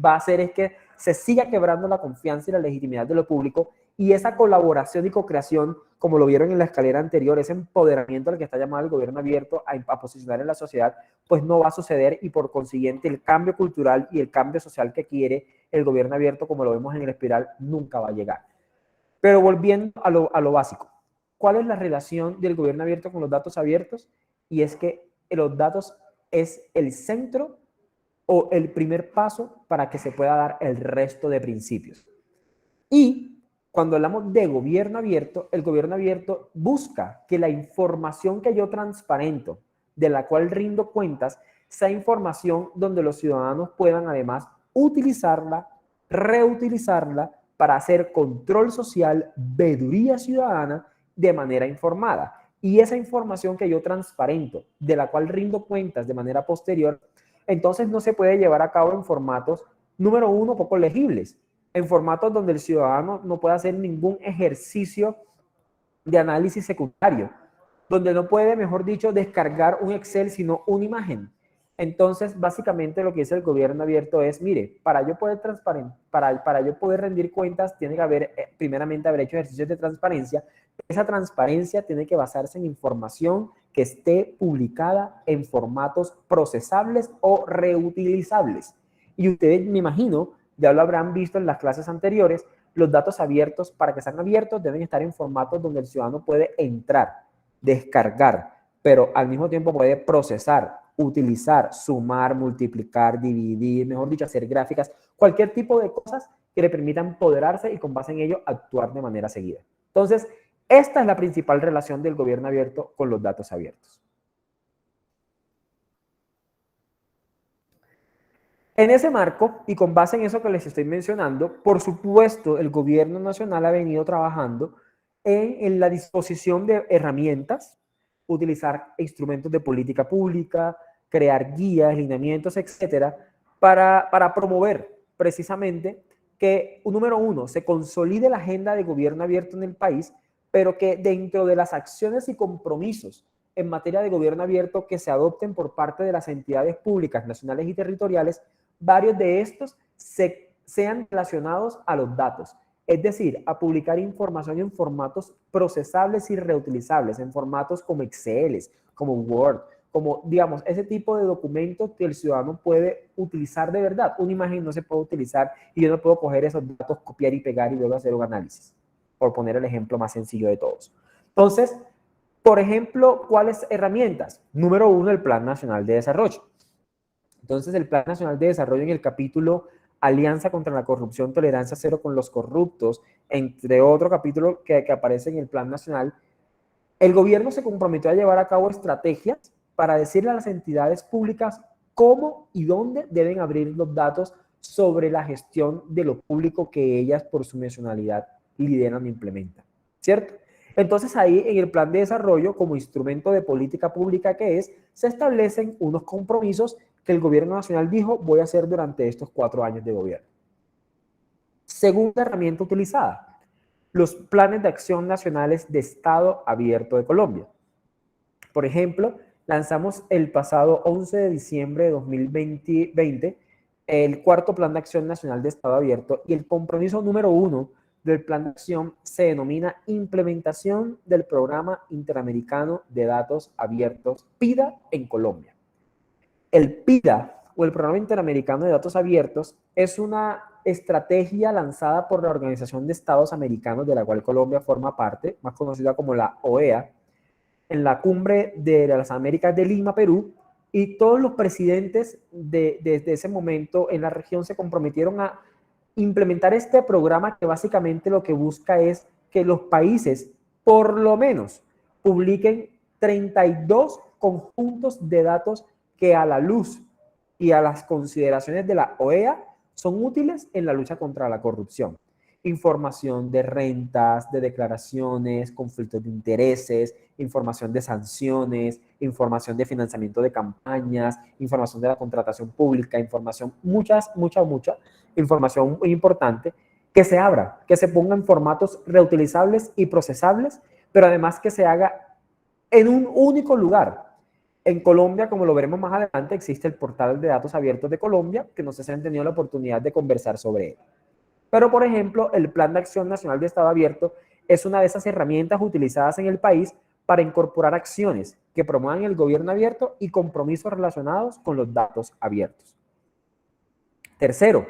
va a hacer es que se siga quebrando la confianza y la legitimidad de lo público, y esa colaboración y co-creación, como lo vieron en la escalera anterior, ese empoderamiento al que está llamado el gobierno abierto a posicionar en la sociedad, pues no va a suceder, y por consiguiente el cambio cultural y el cambio social que quiere el gobierno abierto, como lo vemos en el espiral, nunca va a llegar. Pero volviendo a lo básico, ¿cuál es la relación del gobierno abierto con los datos abiertos? Y es que los datos es el centro o el primer paso para que se pueda dar el resto de principios. Y cuando hablamos de gobierno abierto, el gobierno abierto busca que la información que yo transparento, de la cual rindo cuentas, sea información donde los ciudadanos puedan además utilizarla, reutilizarla para hacer control social, veeduría ciudadana de manera informada. Y esa información que yo transparento, de la cual rindo cuentas de manera posterior, entonces no se puede llevar a cabo en formatos, número uno, poco legibles, en formatos donde el ciudadano no puede hacer ningún ejercicio de análisis secundario, donde no puede, mejor dicho, descargar un Excel, sino una imagen. Entonces, básicamente lo que dice el gobierno abierto es, mire, para yo poder para yo poder rendir cuentas, tiene que haber, primeramente, haber hecho ejercicios de transparencia. Esa transparencia tiene que basarse en información que esté publicada en formatos procesables o reutilizables. Y ustedes, me imagino, ya lo habrán visto en las clases anteriores, los datos abiertos, para que sean abiertos, deben estar en formatos donde el ciudadano puede entrar, descargar, pero al mismo tiempo puede procesar, utilizar, sumar, multiplicar, dividir, mejor dicho, hacer gráficas, cualquier tipo de cosas que le permitan empoderarse y con base en ello actuar de manera seguida. Entonces, esta es la principal relación del gobierno abierto con los datos abiertos. En ese marco, y con base en eso que les estoy mencionando, por supuesto, el gobierno nacional ha venido trabajando en la disposición de herramientas, utilizar instrumentos de política pública, crear guías, lineamientos, etcétera, para promover precisamente que, número uno, se consolide la agenda de gobierno abierto en el país, pero que dentro de las acciones y compromisos en materia de gobierno abierto que se adopten por parte de las entidades públicas nacionales y territoriales, varios de estos sean relacionados a los datos. Es decir, a publicar información en formatos procesables y reutilizables, en formatos como Excel, como Word, como, digamos, ese tipo de documentos que el ciudadano puede utilizar de verdad. Una imagen no se puede utilizar y yo no puedo coger esos datos, copiar y pegar y luego hacer un análisis, por poner el ejemplo más sencillo de todos. Entonces, por ejemplo, ¿cuáles herramientas? Número uno, el Plan Nacional de Desarrollo. Entonces, el Plan Nacional de Desarrollo en el capítulo Alianza contra la Corrupción, Tolerancia Cero con los Corruptos, entre otro capítulo que aparece en el Plan Nacional, el gobierno se comprometió a llevar a cabo estrategias para decirle a las entidades públicas cómo y dónde deben abrir los datos sobre la gestión de lo público que ellas por su nacionalidad lideran e implementan, ¿cierto? Entonces ahí en el plan de desarrollo, como instrumento de política pública que es, se establecen unos compromisos que el gobierno nacional dijo voy a hacer durante estos 4 años de gobierno. Segunda herramienta utilizada, los planes de acción nacionales de Estado Abierto de Colombia. Por ejemplo, lanzamos el pasado 11 de diciembre de 2020 el cuarto Plan de Acción Nacional de Estado Abierto y el compromiso número 1 del Plan de Acción se denomina Implementación del Programa Interamericano de Datos Abiertos, PIDA, en Colombia. El PIDA, o el Programa Interamericano de Datos Abiertos, es una estrategia lanzada por la Organización de Estados Americanos, de la cual Colombia forma parte, más conocida como la OEA, en la cumbre de las Américas de Lima, Perú, y todos los presidentes desde ese momento en la región se comprometieron a implementar este programa que básicamente lo que busca es que los países por lo menos publiquen 32 conjuntos de datos que a la luz y a las consideraciones de la OEA son útiles en la lucha contra la corrupción. Información de rentas, de declaraciones, conflictos de intereses, información de sanciones, información de financiamiento de campañas, información de la contratación pública, información, mucha información muy importante, que se abra, que se ponga en formatos reutilizables y procesables, pero además que se haga en un único lugar. En Colombia, como lo veremos más adelante, existe el portal de datos abiertos de Colombia, que no sé si han tenido la oportunidad de conversar sobre él. Pero, por ejemplo, el Plan de Acción Nacional de Estado Abierto es una de esas herramientas utilizadas en el país para incorporar acciones que promuevan el gobierno abierto y compromisos relacionados con los datos abiertos. Tercero,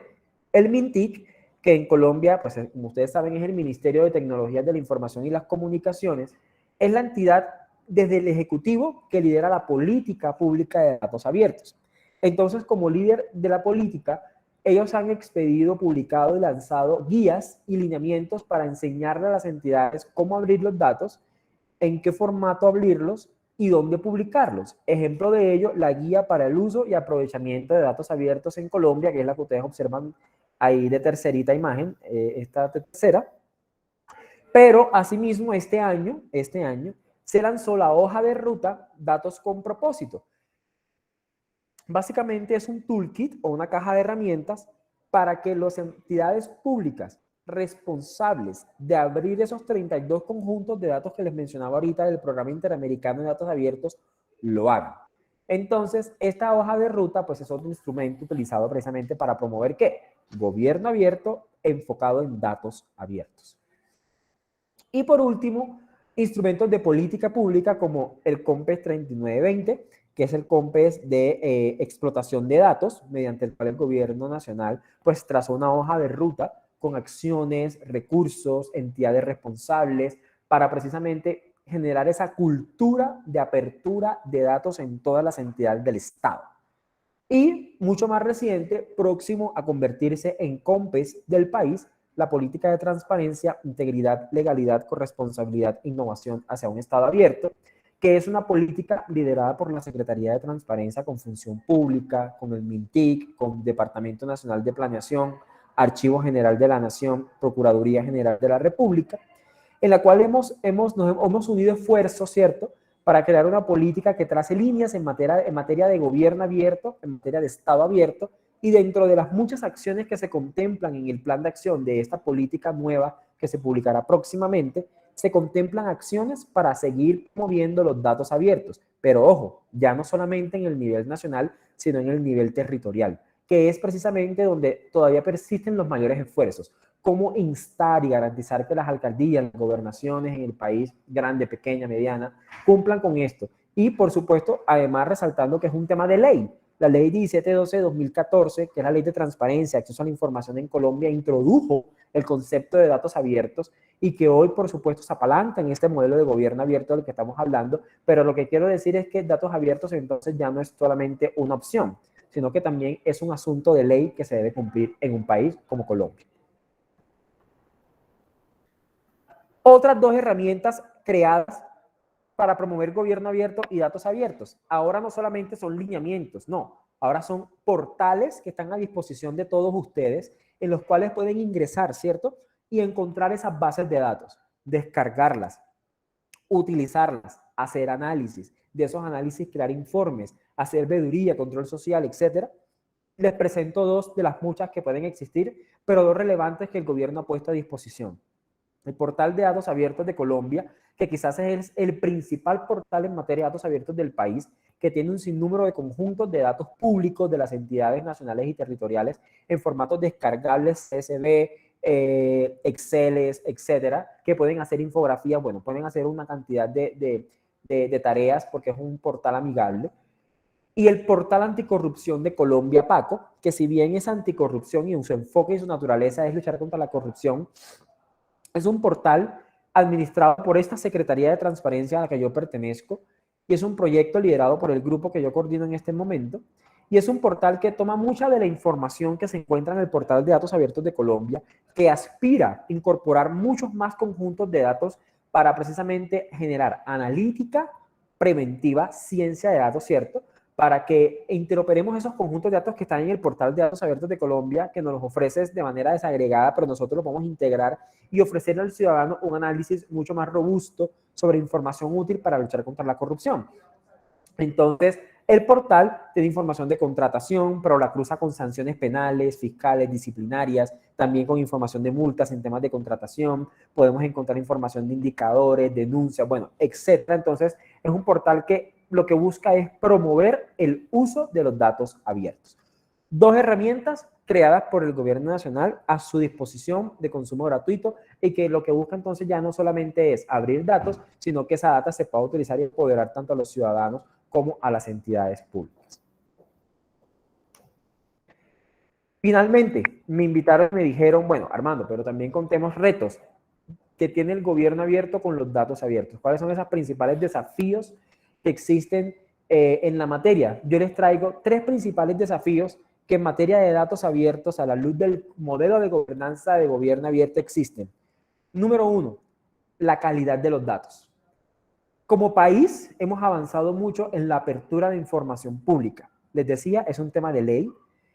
el MINTIC, que en Colombia, pues como ustedes saben, es el Ministerio de Tecnologías de la Información y las Comunicaciones, es la entidad desde el Ejecutivo que lidera la política pública de datos abiertos. Entonces, como líder de la política, ellos han expedido, publicado y lanzado guías y lineamientos para enseñarle a las entidades cómo abrir los datos, en qué formato abrirlos y dónde publicarlos. Ejemplo de ello, la guía para el uso y aprovechamiento de datos abiertos en Colombia, que es la que ustedes observan ahí de tercerita imagen, esta tercera. Pero asimismo este año se lanzó la hoja de ruta Datos con Propósito. Básicamente es un toolkit o una caja de herramientas para que las entidades públicas responsables de abrir esos 32 conjuntos de datos que les mencionaba ahorita del Programa Interamericano de Datos Abiertos lo hagan. Entonces, esta hoja de ruta pues es otro instrumento utilizado precisamente para promover ¿qué? Gobierno abierto enfocado en datos abiertos. Y por último, instrumentos de política pública como el COMPES 3920, que es el COMPES de explotación de datos, mediante el cual el gobierno nacional pues trazó una hoja de ruta con acciones, recursos, entidades responsables para precisamente generar esa cultura de apertura de datos en todas las entidades del Estado. Y mucho más reciente, próximo a convertirse en COMPES del país, la política de transparencia, integridad, legalidad, corresponsabilidad e innovación hacia un Estado abierto, que es una política liderada por la Secretaría de Transparencia con Función Pública, con el MINTIC, con el Departamento Nacional de Planeación, Archivo General de la Nación, Procuraduría General de la República, en la cual nos hemos unido esfuerzos, ¿cierto?, para crear una política que trace líneas en materia de gobierno abierto, en materia de Estado abierto, y dentro de las muchas acciones que se contemplan en el plan de acción de esta política nueva que se publicará próximamente, se contemplan acciones para seguir moviendo los datos abiertos. Pero ojo, ya no solamente en el nivel nacional, sino en el nivel territorial, que es precisamente donde todavía persisten los mayores esfuerzos. Cómo instar y garantizar que las alcaldías, las gobernaciones en el país, grande, pequeña, mediana, cumplan con esto. Y por supuesto, además resaltando que es un tema de ley. La ley 1712 de 2014, que es la ley de transparencia, acceso a la información en Colombia, introdujo el concepto de datos abiertos y que hoy, por supuesto, se apalanca en este modelo de gobierno abierto del que estamos hablando, pero lo que quiero decir es que datos abiertos entonces ya no es solamente una opción, sino que también es un asunto de ley que se debe cumplir en un país como Colombia. Otras dos herramientas creadas para promover gobierno abierto y datos abiertos. Ahora no solamente son lineamientos, no. ahora son portales que están a disposición de todos ustedes, en los cuales pueden ingresar, ¿cierto? Y encontrar esas bases de datos, descargarlas, utilizarlas, hacer análisis, de esos análisis crear informes, hacer veeduría, control social, etcétera. Les presento dos de las muchas que pueden existir, pero dos relevantes que el gobierno ha puesto a disposición. El portal de datos abiertos de Colombia, que quizás es el principal portal en materia de datos abiertos del país, que tiene un sinnúmero de conjuntos de datos públicos de las entidades nacionales y territoriales en formatos descargables, CSV, Exceles, etcétera, que pueden hacer infografías, bueno, pueden hacer una cantidad de tareas porque es un portal amigable. Y el portal anticorrupción de Colombia, PACO, que si bien es anticorrupción y su enfoque y su naturaleza es luchar contra la corrupción, es un portal administrado por esta Secretaría de Transparencia a la que yo pertenezco y es un proyecto liderado por el grupo que yo coordino en este momento y es un portal que toma mucha de la información que se encuentra en el portal de datos abiertos de Colombia, que aspira a incorporar muchos más conjuntos de datos para precisamente generar analítica preventiva, ciencia de datos, ¿cierto? Para que interoperemos esos conjuntos de datos que están en el portal de datos abiertos de Colombia, que nos los ofrece de manera desagregada, pero nosotros los vamos a integrar y ofrecerle al ciudadano un análisis mucho más robusto sobre información útil para luchar contra la corrupción. Entonces, el portal tiene información de contratación, pero la cruza con sanciones penales, fiscales, disciplinarias, también con información de multas en temas de contratación. Podemos encontrar información de indicadores, denuncias, bueno, etcétera. Entonces, es un portal que lo que busca es promover el uso de los datos abiertos. Dos herramientas creadas por el gobierno nacional a su disposición de consumo gratuito y que lo que busca entonces ya no solamente es abrir datos, sino que esa data se pueda utilizar y empoderar tanto a los ciudadanos como a las entidades públicas. Finalmente, me invitaron y me dijeron, bueno, Armando, pero también contemos retos que tiene el gobierno abierto con los datos abiertos. ¿Cuáles son esos principales desafíos que existen en la materia? Yo les traigo tres principales desafíos que en materia de datos abiertos a la luz del modelo de gobernanza de gobierno abierto existen. Número uno, la calidad de los datos. Como país hemos avanzado mucho en la apertura de información pública. Les decía, es un tema de ley,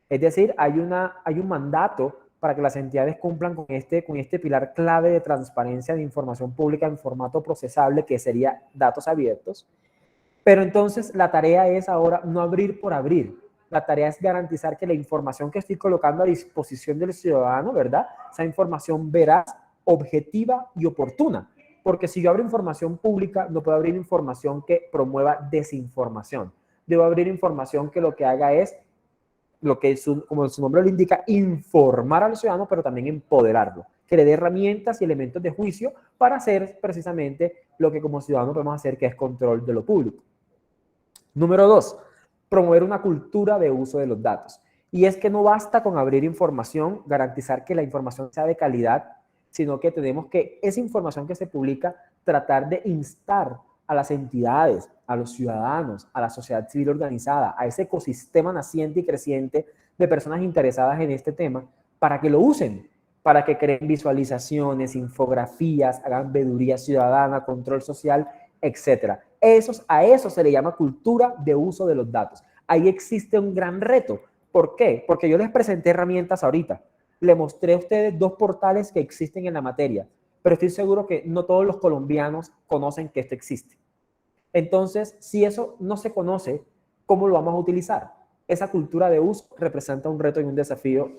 es decir, hay un mandato para que las entidades cumplan con este pilar clave de transparencia de información pública en formato procesable, que sería datos abiertos. Pero entonces la tarea es ahora no abrir por abrir. La tarea es garantizar que la información que estoy colocando a disposición del ciudadano, ¿verdad? Esa información veraz, objetiva y oportuna. Porque si yo abro información pública, no puedo abrir información que promueva desinformación. Debo abrir información que lo que haga es, como su nombre lo indica, informar al ciudadano, pero también empoderarlo. Que le dé herramientas y elementos de juicio para hacer precisamente lo que como ciudadanos podemos hacer, que es control de lo público. Número dos, promover una cultura de uso de los datos. Y es que no basta con abrir información, garantizar que la información sea de calidad, sino que tenemos que esa información que se publica tratar de instar a las entidades, a los ciudadanos, a la sociedad civil organizada, a ese ecosistema naciente y creciente de personas interesadas en este tema, para que lo usen, para que creen visualizaciones, infografías, hagan veeduría ciudadana, control social, etcétera. A eso se le llama cultura de uso de los datos. Ahí existe un gran reto. ¿Por qué? Porque yo les presenté herramientas ahorita. Le mostré a ustedes dos portales que existen en la materia, pero estoy seguro que no todos los colombianos conocen que esto existe. Entonces, si eso no se conoce, ¿cómo lo vamos a utilizar? Esa cultura de uso representa un reto y un desafío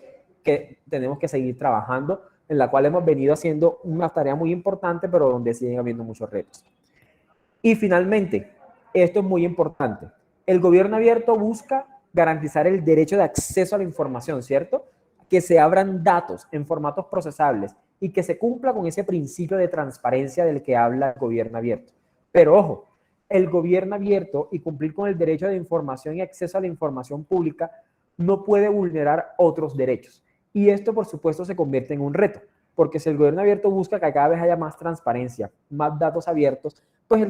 que tenemos que seguir trabajando, en la cual hemos venido haciendo una tarea muy importante, pero donde siguen habiendo muchos retos. Y finalmente, esto es muy importante, el gobierno abierto busca garantizar el derecho de acceso a la información, ¿cierto? Que se abran datos en formatos procesables y que se cumpla con ese principio de transparencia del que habla el gobierno abierto. Pero ojo, el gobierno abierto y cumplir con el derecho de información y acceso a la información pública no puede vulnerar otros derechos. Y esto, por supuesto, se convierte en un reto, porque si el gobierno abierto busca que cada vez haya más transparencia, más datos abiertos, pues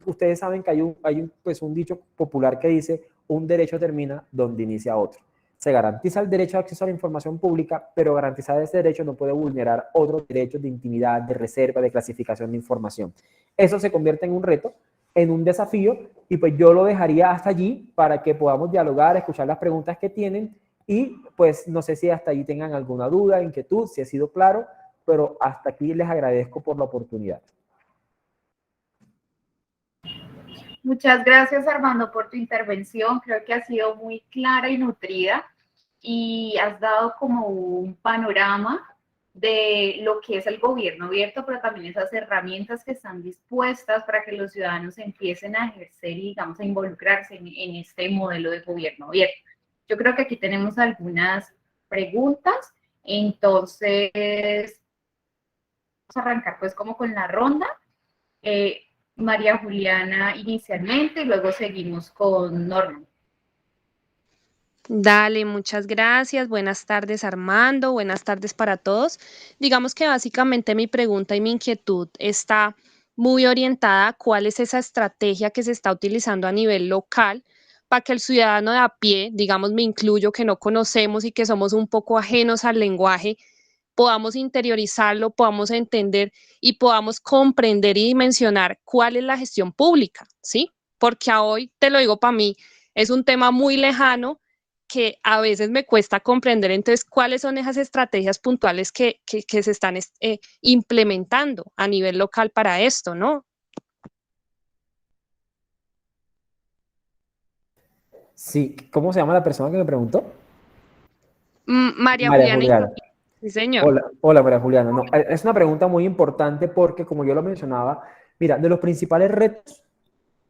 ustedes saben que hay un dicho popular que dice, un derecho termina donde inicia otro. Se garantiza el derecho de acceso a la información pública, pero garantizar ese derecho no puede vulnerar otros derechos de intimidad, de reserva, de clasificación de información. Eso se convierte en un reto en un desafío, y pues yo lo dejaría hasta allí para que podamos dialogar, escuchar las preguntas que tienen, y pues no sé si hasta allí tengan alguna duda, inquietud, si ha sido claro, pero hasta aquí les agradezco por la oportunidad. Muchas gracias, Armando, por tu intervención. Creo que ha sido muy clara y nutrida y has dado como un panorama de lo que es el gobierno abierto, pero también esas herramientas que están dispuestas para que los ciudadanos empiecen a ejercer y, digamos, a involucrarse en este modelo de gobierno abierto. Yo creo que aquí tenemos algunas preguntas, entonces vamos a arrancar pues como con la ronda. María Juliana inicialmente y luego seguimos con Norma. Dale, muchas gracias. Buenas tardes, Armando. Buenas tardes para todos. Digamos que básicamente mi pregunta y mi inquietud está muy orientada a cuál es esa estrategia que se está utilizando a nivel local para que el ciudadano de a pie, digamos, me incluyo, que no conocemos y que somos un poco ajenos al lenguaje, podamos interiorizarlo, podamos entender y podamos comprender y dimensionar cuál es la gestión pública, ¿sí? Porque a hoy, te lo digo para mí, es un tema muy lejano que a veces me cuesta comprender. Entonces, ¿cuáles son esas estrategias puntuales que se están implementando a nivel local para esto, no? Sí, ¿cómo se llama la persona que me preguntó? María María Juliana, Juliana. sí, señor. Hola, hola María Juliana. No, es una pregunta muy importante porque, como yo lo mencionaba, mira, de los principales retos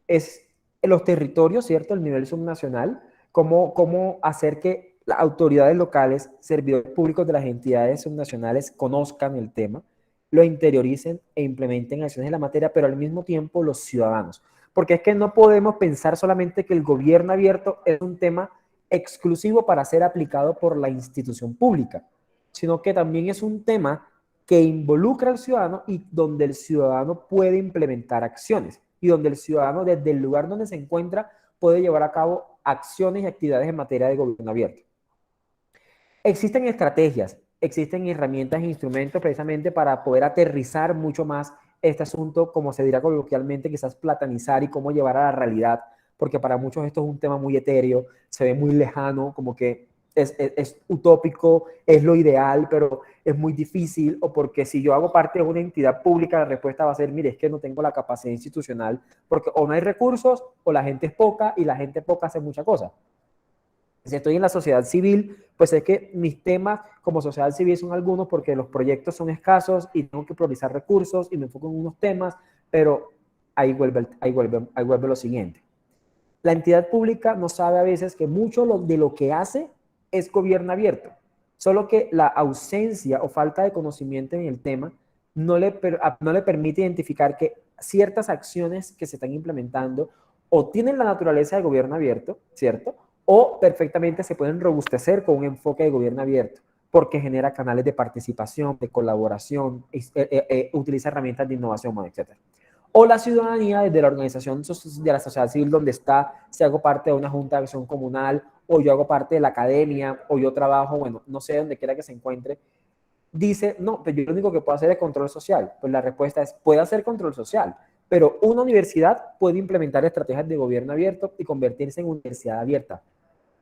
es los territorios, ¿cierto? El nivel subnacional, cómo hacer que las autoridades locales, servidores públicos de las entidades subnacionales conozcan el tema, lo interioricen e implementen acciones en la materia, pero al mismo tiempo los ciudadanos. Porque es que no podemos pensar solamente que el gobierno abierto es un tema exclusivo para ser aplicado por la institución pública, sino que también es un tema que involucra al ciudadano y donde el ciudadano puede implementar acciones y donde el ciudadano desde el lugar donde se encuentra puede llevar a cabo acciones y actividades en materia de gobierno abierto. Existen estrategias, existen herramientas e instrumentos precisamente para poder aterrizar mucho más este asunto, como se dirá coloquialmente, quizás platanizar y cómo llevar a la realidad, porque para muchos esto es un tema muy etéreo, se ve muy lejano, como que es utópico, es lo ideal, pero es muy difícil, o porque si yo hago parte de una entidad pública, la respuesta va a ser, mire, es que no tengo la capacidad institucional, porque o no hay recursos, o la gente es poca, y la gente poca hace muchas cosas. Si estoy en la sociedad civil, pues es que mis temas como sociedad civil son algunos porque los proyectos son escasos y tengo que priorizar recursos y me enfoco en unos temas, pero ahí vuelve lo siguiente. La entidad pública no sabe a veces que mucho de lo que hace es gobierno abierto, solo que la ausencia o falta de conocimiento en el tema no le permite identificar que ciertas acciones que se están implementando o tienen la naturaleza de gobierno abierto, ¿cierto? O perfectamente se pueden robustecer con un enfoque de gobierno abierto, porque genera canales de participación, de colaboración, utiliza herramientas de innovación, etc. O la ciudadanía desde la organización de la sociedad civil donde está, si hago parte de una junta de acción comunal, o yo hago parte de la academia, o yo trabajo, bueno, no sé, donde quiera que se encuentre, dice, no, pues yo lo único que puedo hacer es control social. Pues la respuesta es, puede hacer control social, pero una universidad puede implementar estrategias de gobierno abierto y convertirse en universidad abierta.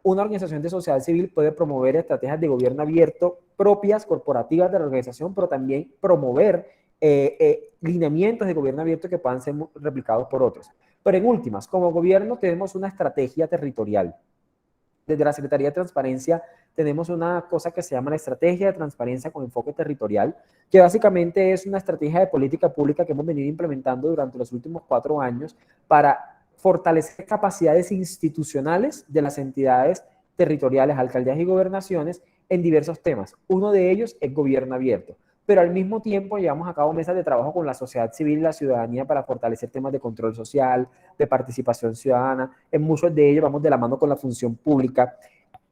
Una organización de sociedad civil puede promover estrategias de gobierno abierto propias, corporativas de la organización, pero también promover lineamientos de gobierno abierto que puedan ser replicados por otros. Pero en últimas, como gobierno tenemos una estrategia territorial. Desde la Secretaría de Transparencia tenemos una cosa que se llama la Estrategia de Transparencia con Enfoque Territorial, que básicamente es una estrategia de política pública que hemos venido implementando durante los últimos 4 años para fortalecer capacidades institucionales de las entidades territoriales, alcaldías y gobernaciones en diversos temas. Uno de ellos es gobierno abierto, pero al mismo tiempo llevamos a cabo mesas de trabajo con la sociedad civil y la ciudadanía para fortalecer temas de control social, de participación ciudadana. En muchos de ellos vamos de la mano con la función pública.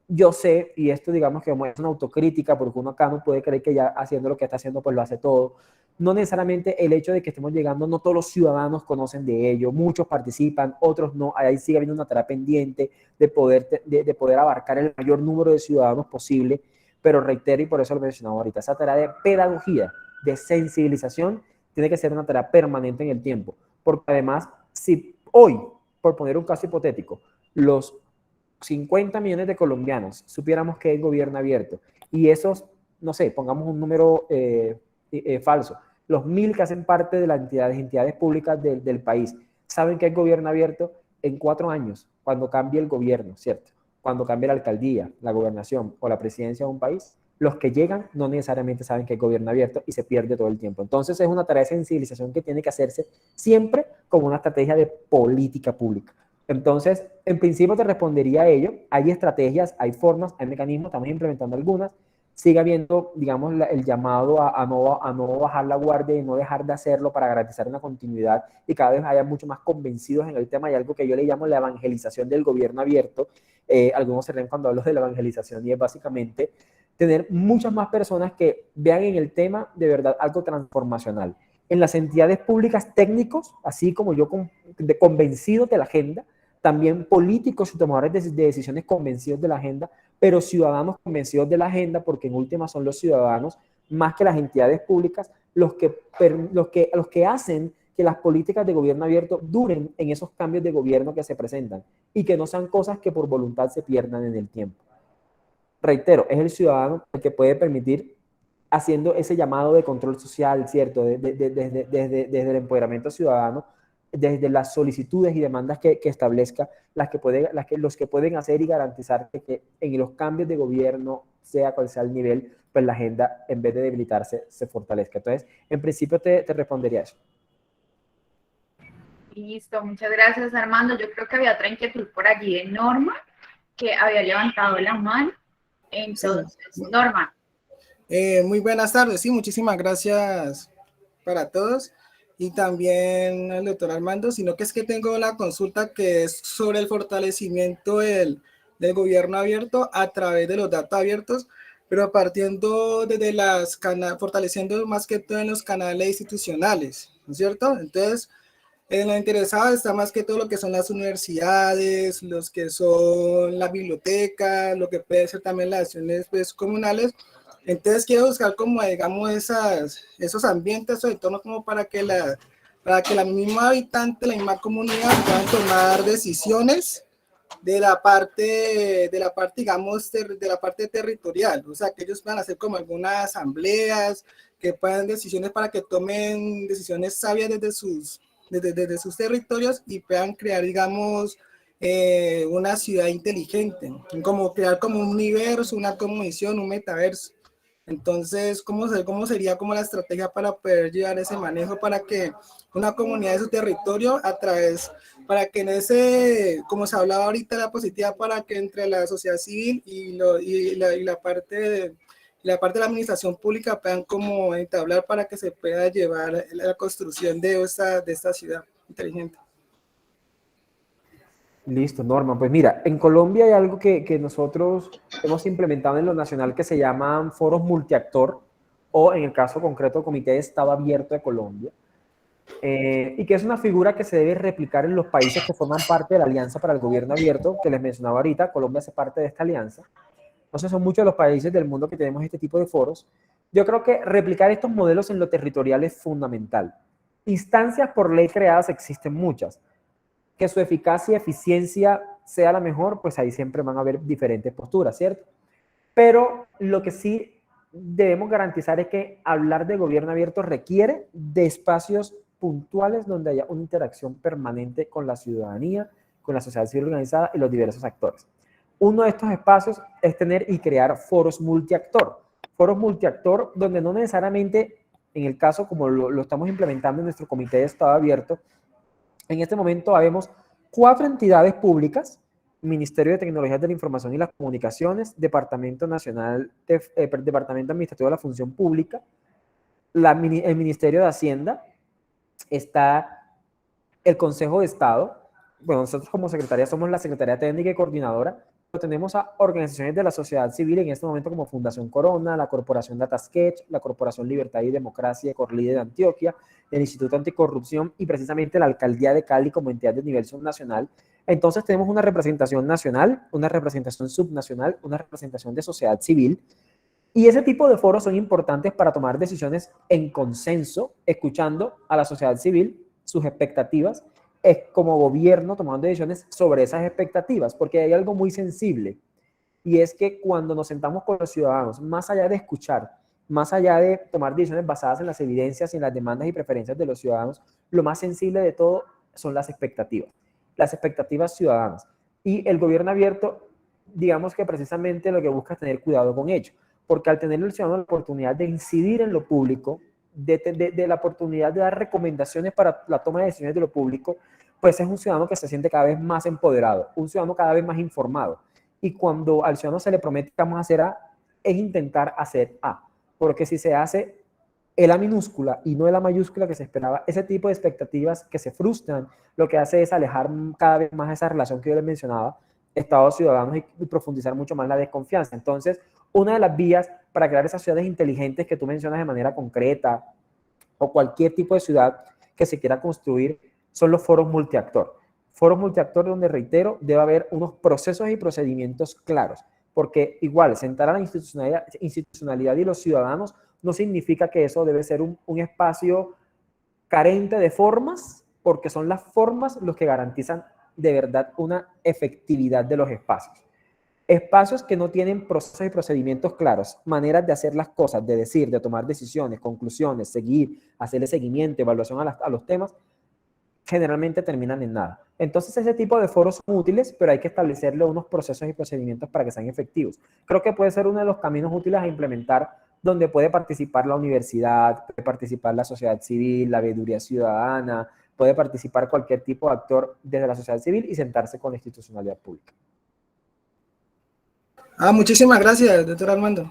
Yo sé, y esto digamos que es una autocrítica, porque uno acá no puede creer que ya haciendo lo que está haciendo, pues lo hace todo. No necesariamente el hecho de que estemos llegando, no todos los ciudadanos conocen de ello, muchos participan, otros no, ahí sigue habiendo una tarea pendiente de poder abarcar el mayor número de ciudadanos posible, pero reitero, y por eso lo mencionaba ahorita, esa tarea de pedagogía, de sensibilización, tiene que ser una tarea permanente en el tiempo, porque además, si hoy, por poner un caso hipotético, los 50 millones de colombianos supiéramos que es gobierno abierto y esos, no sé, pongamos un número falso, los 1000 que hacen parte de las entidades públicas del país saben que es gobierno abierto en 4 años, cuando cambie el gobierno, ¿cierto? Cuando cambie la alcaldía, la gobernación o la presidencia de un país, los que llegan no necesariamente saben que es gobierno abierto y se pierde todo el tiempo. Entonces es una tarea de sensibilización que tiene que hacerse siempre como una estrategia de política pública. Entonces, en principio te respondería a ello. Hay estrategias, hay formas, hay mecanismos, estamos implementando algunas. Sigue habiendo, digamos, el llamado a no bajar la guardia y no dejar de hacerlo para garantizar una continuidad y cada vez haya mucho más convencidos en el tema. Hay algo que yo le llamo la evangelización del gobierno abierto. Algunos se ríen cuando hablo de la evangelización y es básicamente tener muchas más personas que vean en el tema de verdad algo transformacional. En las entidades públicas, técnicos, así como yo convencidos de la agenda, también políticos y tomadores de decisiones convencidos de la agenda, pero ciudadanos convencidos de la agenda, porque en última son los ciudadanos, más que las entidades públicas, los que hacen que las políticas de gobierno abierto duren en esos cambios de gobierno que se presentan y que no sean cosas que por voluntad se pierdan en el tiempo. Reitero, es el ciudadano el que puede permitir haciendo ese llamado de control social, ¿cierto? Desde el empoderamiento ciudadano, desde las solicitudes y demandas que establezca, los que pueden hacer y garantizar que en los cambios de gobierno, sea cual sea el nivel, pues la agenda, en vez de debilitarse, se fortalezca. Entonces, en principio te respondería eso. Listo, muchas gracias, Armando. Yo creo que había otra inquietud por allí de Norma, que había levantado la mano. Entonces, sí. Norma. Muy buenas tardes, sí, muchísimas gracias para todos y también al doctor Armando, sino que es que tengo la consulta que es sobre el fortalecimiento del gobierno abierto a través de los datos abiertos, pero partiendo desde fortaleciendo más que todo en los canales institucionales, ¿no es cierto? Entonces, en lo interesado está más que todo lo que son las universidades, los que son las bibliotecas, lo que puede ser también las acciones pues, comunales. Entonces quiero buscar como, digamos, esos ambientes o entornos como para que la misma habitante, la misma comunidad puedan tomar decisiones de la parte, digamos, de la parte territorial. O sea, que ellos puedan hacer como algunas asambleas, que puedan decisiones para que tomen decisiones sabias desde sus territorios y puedan crear, digamos, una ciudad inteligente, como crear como un universo, una cosmovisión, un metaverso. Entonces, ¿cómo sería como la estrategia para poder llevar ese manejo para que una comunidad de su territorio para que en ese, como se hablaba ahorita, la positiva para que entre la sociedad civil y la parte de la administración pública puedan como entablar para que se pueda llevar la construcción de esta ciudad inteligente? Listo, Norma. Pues mira, en Colombia hay algo que nosotros hemos implementado en lo nacional que se llaman foros multiactor o en el caso concreto Comité de Estado Abierto de Colombia y que es una figura que se debe replicar en los países que forman parte de la Alianza para el Gobierno Abierto que les mencionaba ahorita. Colombia hace parte de esta alianza. Entonces son muchos los países del mundo que tenemos este tipo de foros. Yo creo que replicar estos modelos en lo territorial es fundamental. Instancias por ley creadas existen muchas. Que su eficacia y eficiencia sea la mejor, pues ahí siempre van a haber diferentes posturas, ¿cierto? Pero lo que sí debemos garantizar es que hablar de gobierno abierto requiere de espacios puntuales donde haya una interacción permanente con la ciudadanía, con la sociedad civil organizada y los diversos actores. Uno de estos espacios es tener y crear foros multiactor. Foros multiactor donde no necesariamente, en el caso como lo estamos implementando en nuestro Comité de Estado Abierto, en este momento habemos 4 entidades públicas: Ministerio de Tecnologías de la Información y las Comunicaciones, Departamento Administrativo de la Función Pública, el Ministerio de Hacienda, está el Consejo de Estado. Bueno, nosotros como secretaría somos la Secretaría Técnica y Coordinadora, pero tenemos a organizaciones de la sociedad civil en este momento como Fundación Corona, la Corporación DataSketch, la Corporación Libertad y Democracia, Corlide de Antioquia, el Instituto Anticorrupción y precisamente la Alcaldía de Cali como entidad de nivel subnacional. Entonces tenemos una representación nacional, una representación subnacional, una representación de sociedad civil, y ese tipo de foros son importantes para tomar decisiones en consenso, escuchando a la sociedad civil, sus expectativas, es como gobierno tomando decisiones sobre esas expectativas, porque hay algo muy sensible, y es que cuando nos sentamos con los ciudadanos, más allá de escuchar, más allá de tomar decisiones basadas en las evidencias y en las demandas y preferencias de los ciudadanos, lo más sensible de todo son las expectativas ciudadanas. Y el gobierno abierto, digamos que precisamente lo que busca es tener cuidado con ello, porque al tener el ciudadano la oportunidad de incidir en lo público, de la oportunidad de dar recomendaciones para la toma de decisiones de lo público, pues es un ciudadano que se siente cada vez más empoderado, un ciudadano cada vez más informado. Y cuando al ciudadano se le promete que vamos a hacer A, es intentar hacer A. Porque si se hace el A minúscula y no el A mayúscula que se esperaba, ese tipo de expectativas que se frustran, lo que hace es alejar cada vez más esa relación que yo les mencionaba, Estados ciudadanos, y profundizar mucho más la desconfianza. Entonces, una de las vías para crear esas ciudades inteligentes que tú mencionas de manera concreta, o cualquier tipo de ciudad que se quiera construir, son los foros multiactor. Foros multiactor donde, reitero, debe haber unos procesos y procedimientos claros, porque igual, sentar a la institucionalidad y los ciudadanos no significa que eso debe ser un espacio carente de formas, porque son las formas los que garantizan de verdad una efectividad de los espacios. Espacios que no tienen procesos y procedimientos claros, maneras de hacer las cosas, de decir, de tomar decisiones, conclusiones, seguir, hacerle seguimiento, evaluación a los temas, generalmente terminan en nada. Entonces ese tipo de foros son útiles, pero hay que establecerle unos procesos y procedimientos para que sean efectivos. Creo que puede ser uno de los caminos útiles a implementar, donde puede participar la universidad, puede participar la sociedad civil, la veeduría ciudadana, puede participar cualquier tipo de actor desde la sociedad civil y sentarse con la institucionalidad pública. Muchísimas gracias, doctor Armando.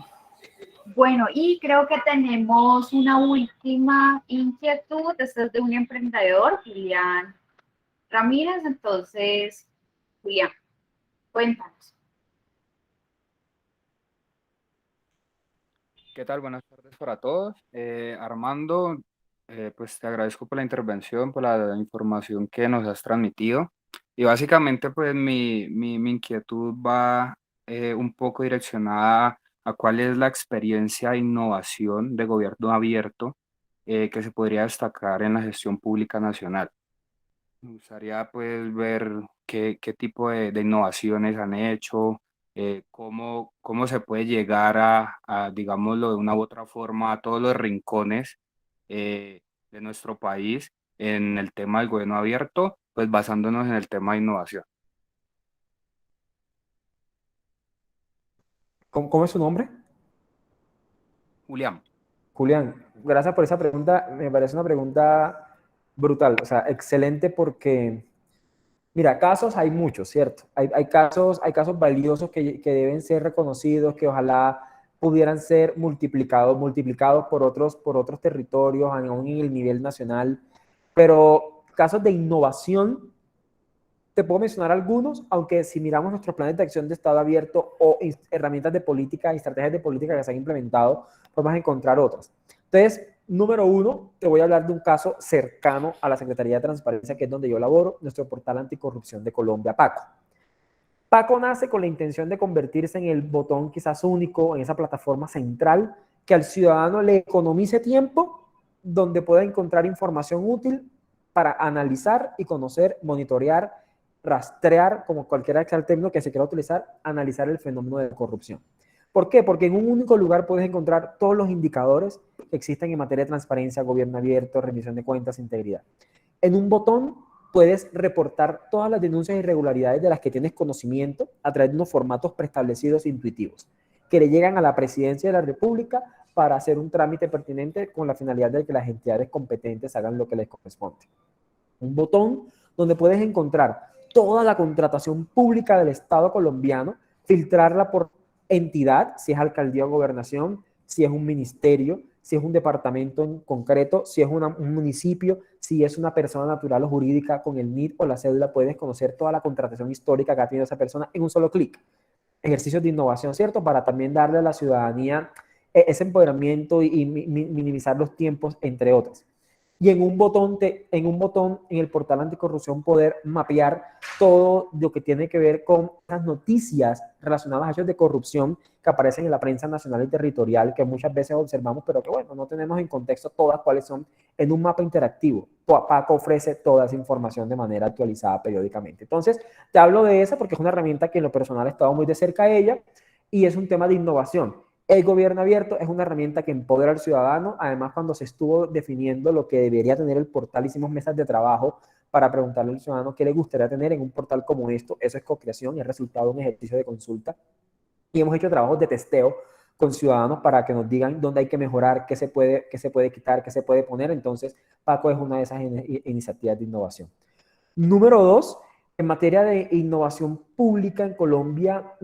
Bueno, y creo que tenemos una última inquietud. Esta es de un emprendedor, Julián Ramírez. Entonces, Julián, cuéntanos. ¿Qué tal? Buenas tardes para todos. Armando, pues te agradezco por la intervención, por la información que nos has transmitido. Y básicamente, pues mi inquietud va un poco direccionada a cuál es la experiencia de innovación de gobierno abierto que se podría destacar en la gestión pública nacional. Me gustaría pues ver qué tipo de innovaciones han hecho, cómo se puede llegar digámoslo de una u otra forma, a todos los rincones de nuestro país en el tema del gobierno abierto, pues basándonos en el tema de innovación. ¿Cómo es su nombre? Julián. Julián, gracias por esa pregunta. Me parece una pregunta brutal, o sea, excelente, porque, mira, casos hay muchos, ¿cierto? Hay casos valiosos que deben ser reconocidos, que ojalá pudieran ser multiplicados por otros territorios, aún en el nivel nacional, pero casos de innovación, te puedo mencionar algunos, aunque si miramos nuestros planes de acción de Estado abierto o herramientas de política y estrategias de política que se han implementado, podemos encontrar otras. Entonces, número uno, te voy a hablar de un caso cercano a la Secretaría de Transparencia, que es donde yo laboro, nuestro portal anticorrupción de Colombia, PACO. PACO nace con la intención de convertirse en el botón quizás único, en esa plataforma central, que al ciudadano le economice tiempo, donde pueda encontrar información útil para analizar y conocer, monitorear, rastrear, como cualquiera sea el término que se quiera utilizar, analizar el fenómeno de corrupción. ¿Por qué? Porque en un único lugar puedes encontrar todos los indicadores que existen en materia de transparencia, gobierno abierto, rendición de cuentas, integridad. En un botón puedes reportar todas las denuncias e irregularidades de las que tienes conocimiento a través de unos formatos preestablecidos e intuitivos, que le llegan a la Presidencia de la República para hacer un trámite pertinente con la finalidad de que las entidades competentes hagan lo que les corresponde. Un botón donde puedes encontrar toda la contratación pública del Estado colombiano, filtrarla por entidad, si es alcaldía o gobernación, si es un ministerio, si es un departamento en concreto, si es un municipio, si es una persona natural o jurídica con el NID o la cédula, puedes conocer toda la contratación histórica que ha tenido esa persona en un solo clic. Ejercicios de innovación, ¿cierto? Para también darle a la ciudadanía ese empoderamiento y minimizar los tiempos, entre otros. y en un botón en el portal anticorrupción poder mapear todo lo que tiene que ver con las noticias relacionadas a hechos de corrupción que aparecen en la prensa nacional y territorial, que muchas veces observamos, pero que bueno, no tenemos en contexto todas cuáles son, en un mapa interactivo. Paco ofrece toda esa información de manera actualizada periódicamente. Entonces, te hablo de esa porque es una herramienta que en lo personal he estado muy de cerca a ella y es un tema de innovación. El gobierno abierto es una herramienta que empodera al ciudadano. Además, cuando se estuvo definiendo lo que debería tener el portal, hicimos mesas de trabajo para preguntarle al ciudadano qué le gustaría tener en un portal como esto. Eso es co-creación y es resultado de un ejercicio de consulta. Y hemos hecho trabajos de testeo con ciudadanos para que nos digan dónde hay que mejorar, qué se puede quitar, qué se puede poner. Entonces, Paco es una de esas iniciativas de innovación. Número 2, en materia de innovación pública en Colombia,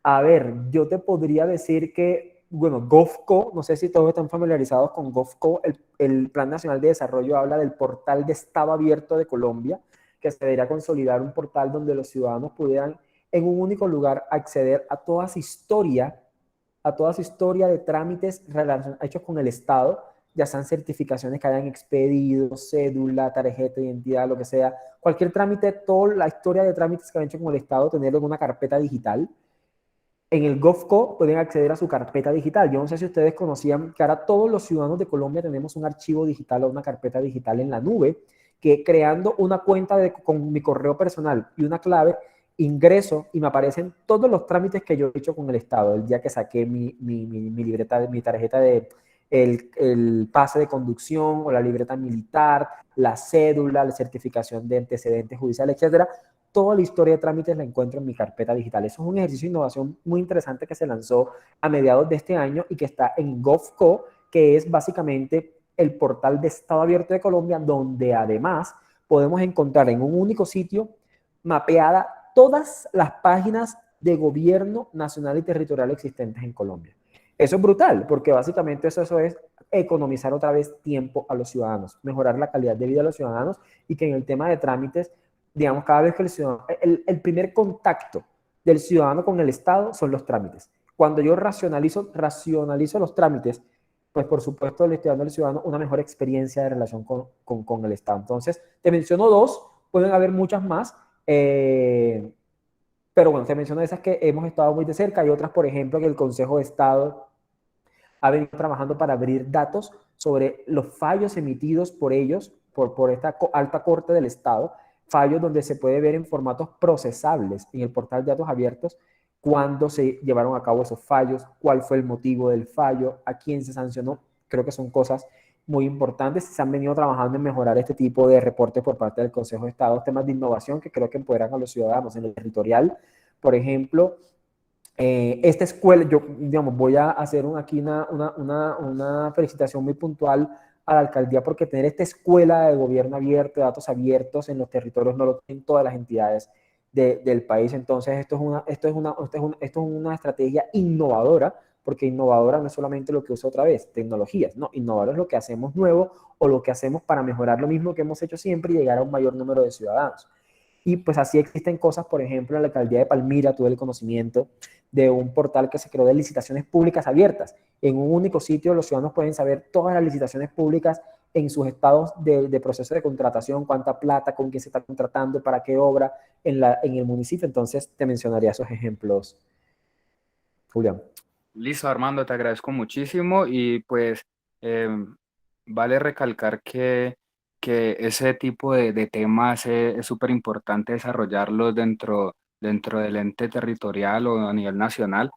a ver, yo te podría decir que, bueno, GovCo, no sé si todos están familiarizados con GovCo, el Plan Nacional de Desarrollo habla del portal de Estado Abierto de Colombia, que se debería consolidar un portal donde los ciudadanos pudieran en un único lugar acceder a toda su historia de trámites hechos con el Estado, ya sean certificaciones que hayan expedido, cédula, tarjeta de identidad, lo que sea, cualquier trámite, toda la historia de trámites que han hecho con el Estado, tenerlo en una carpeta digital. En el GovCo pueden acceder a su carpeta digital. Yo no sé si ustedes conocían que ahora todos los ciudadanos de Colombia tenemos un archivo digital o una carpeta digital en la nube, que creando una cuenta con mi correo personal y una clave, ingreso y me aparecen todos los trámites que yo he hecho con el Estado. El día que saqué mi libreta, mi tarjeta de el pase de conducción o la libreta militar, la cédula, la certificación de antecedentes judiciales, etcétera. Toda la historia de trámites la encuentro en mi carpeta digital. Eso es un ejercicio de innovación muy interesante que se lanzó a mediados de este año y que está en GovCo, que es básicamente el portal de Estado Abierto de Colombia, donde además podemos encontrar en un único sitio mapeada todas las páginas de gobierno nacional y territorial existentes en Colombia. Eso es brutal, porque básicamente eso es economizar otra vez tiempo a los ciudadanos, mejorar la calidad de vida de los ciudadanos y que en el tema de trámites, digamos, cada vez que el ciudadano, el primer contacto del ciudadano con el Estado son los trámites. Cuando yo racionalizo los trámites, pues por supuesto le estoy dando al ciudadano una mejor experiencia de relación con el Estado. Entonces, te menciono dos, pueden haber muchas más, pero bueno, te menciono esas que hemos estado muy de cerca. Hay otras, por ejemplo, que el Consejo de Estado ha venido trabajando para abrir datos sobre los fallos emitidos por ellos, por esta alta corte del Estado, fallos donde se puede ver en formatos procesables en el portal de datos abiertos cuándo se llevaron a cabo esos fallos, cuál fue el motivo del fallo, a quién se sancionó. Creo que son cosas muy importantes. Se han venido trabajando en mejorar este tipo de reportes por parte del Consejo de Estado, temas de innovación que creo que empoderan a los ciudadanos. En el territorial, por ejemplo, esta escuela, yo digamos, voy a hacer aquí una felicitación muy puntual a la alcaldía porque tener esta escuela de gobierno abierto, de datos abiertos en los territorios no lo tienen todas las entidades del país. Entonces esto es una estrategia innovadora, porque innovadora no es solamente lo que usa otra vez, tecnologías, no, innovador es lo que hacemos nuevo o lo que hacemos para mejorar lo mismo que hemos hecho siempre y llegar a un mayor número de ciudadanos. Y pues así existen cosas, por ejemplo, en la alcaldía de Palmira tuve el conocimiento de un portal que se creó de licitaciones públicas abiertas. En un único sitio los ciudadanos pueden saber todas las licitaciones públicas en sus estados de proceso de contratación, cuánta plata, con quién se está contratando, para qué obra en el municipio. Entonces te mencionaría esos ejemplos, Julián. Listo, Armando, te agradezco muchísimo y pues vale recalcar que ese tipo de temas es súper importante desarrollarlos dentro del ente territorial o a nivel nacional,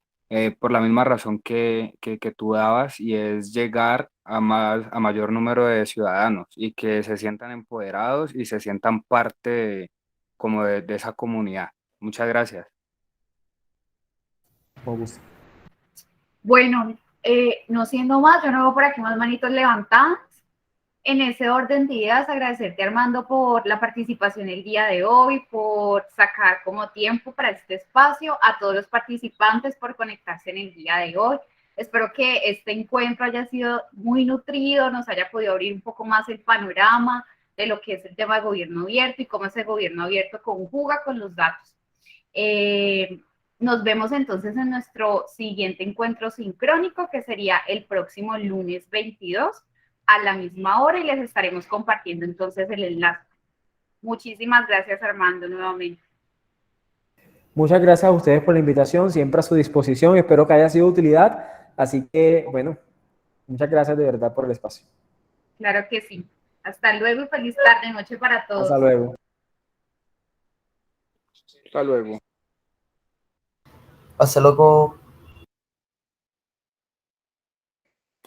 por la misma razón que tú dabas, y es llegar a mayor número de ciudadanos y que se sientan empoderados y se sientan parte como de esa comunidad. Muchas gracias. Bueno, no siendo más, yo no veo por aquí más manitos levantadas. En ese orden de ideas, agradecerte, Armando, por la participación el día de hoy, por sacar como tiempo para este espacio, a todos los participantes por conectarse en el día de hoy. Espero que este encuentro haya sido muy nutrido, nos haya podido abrir un poco más el panorama de lo que es el tema de gobierno abierto y cómo ese gobierno abierto conjuga con los datos. Nos vemos entonces en nuestro siguiente encuentro sincrónico, que sería el próximo lunes 22. a la misma hora y les estaremos compartiendo entonces el enlace. Muchísimas gracias, Armando, nuevamente. Muchas gracias a ustedes por la invitación, siempre a su disposición, espero que haya sido de utilidad, así que bueno, muchas gracias de verdad por el espacio. Claro que sí. Hasta luego y feliz tarde, noche para todos. Hasta luego. Hasta luego. Hasta luego.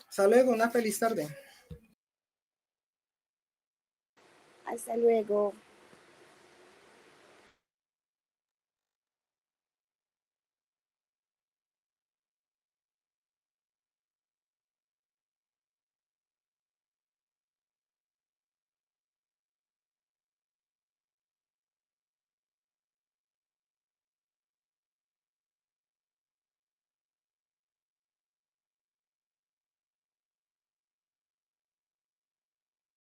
Hasta luego, una feliz tarde. Hasta luego.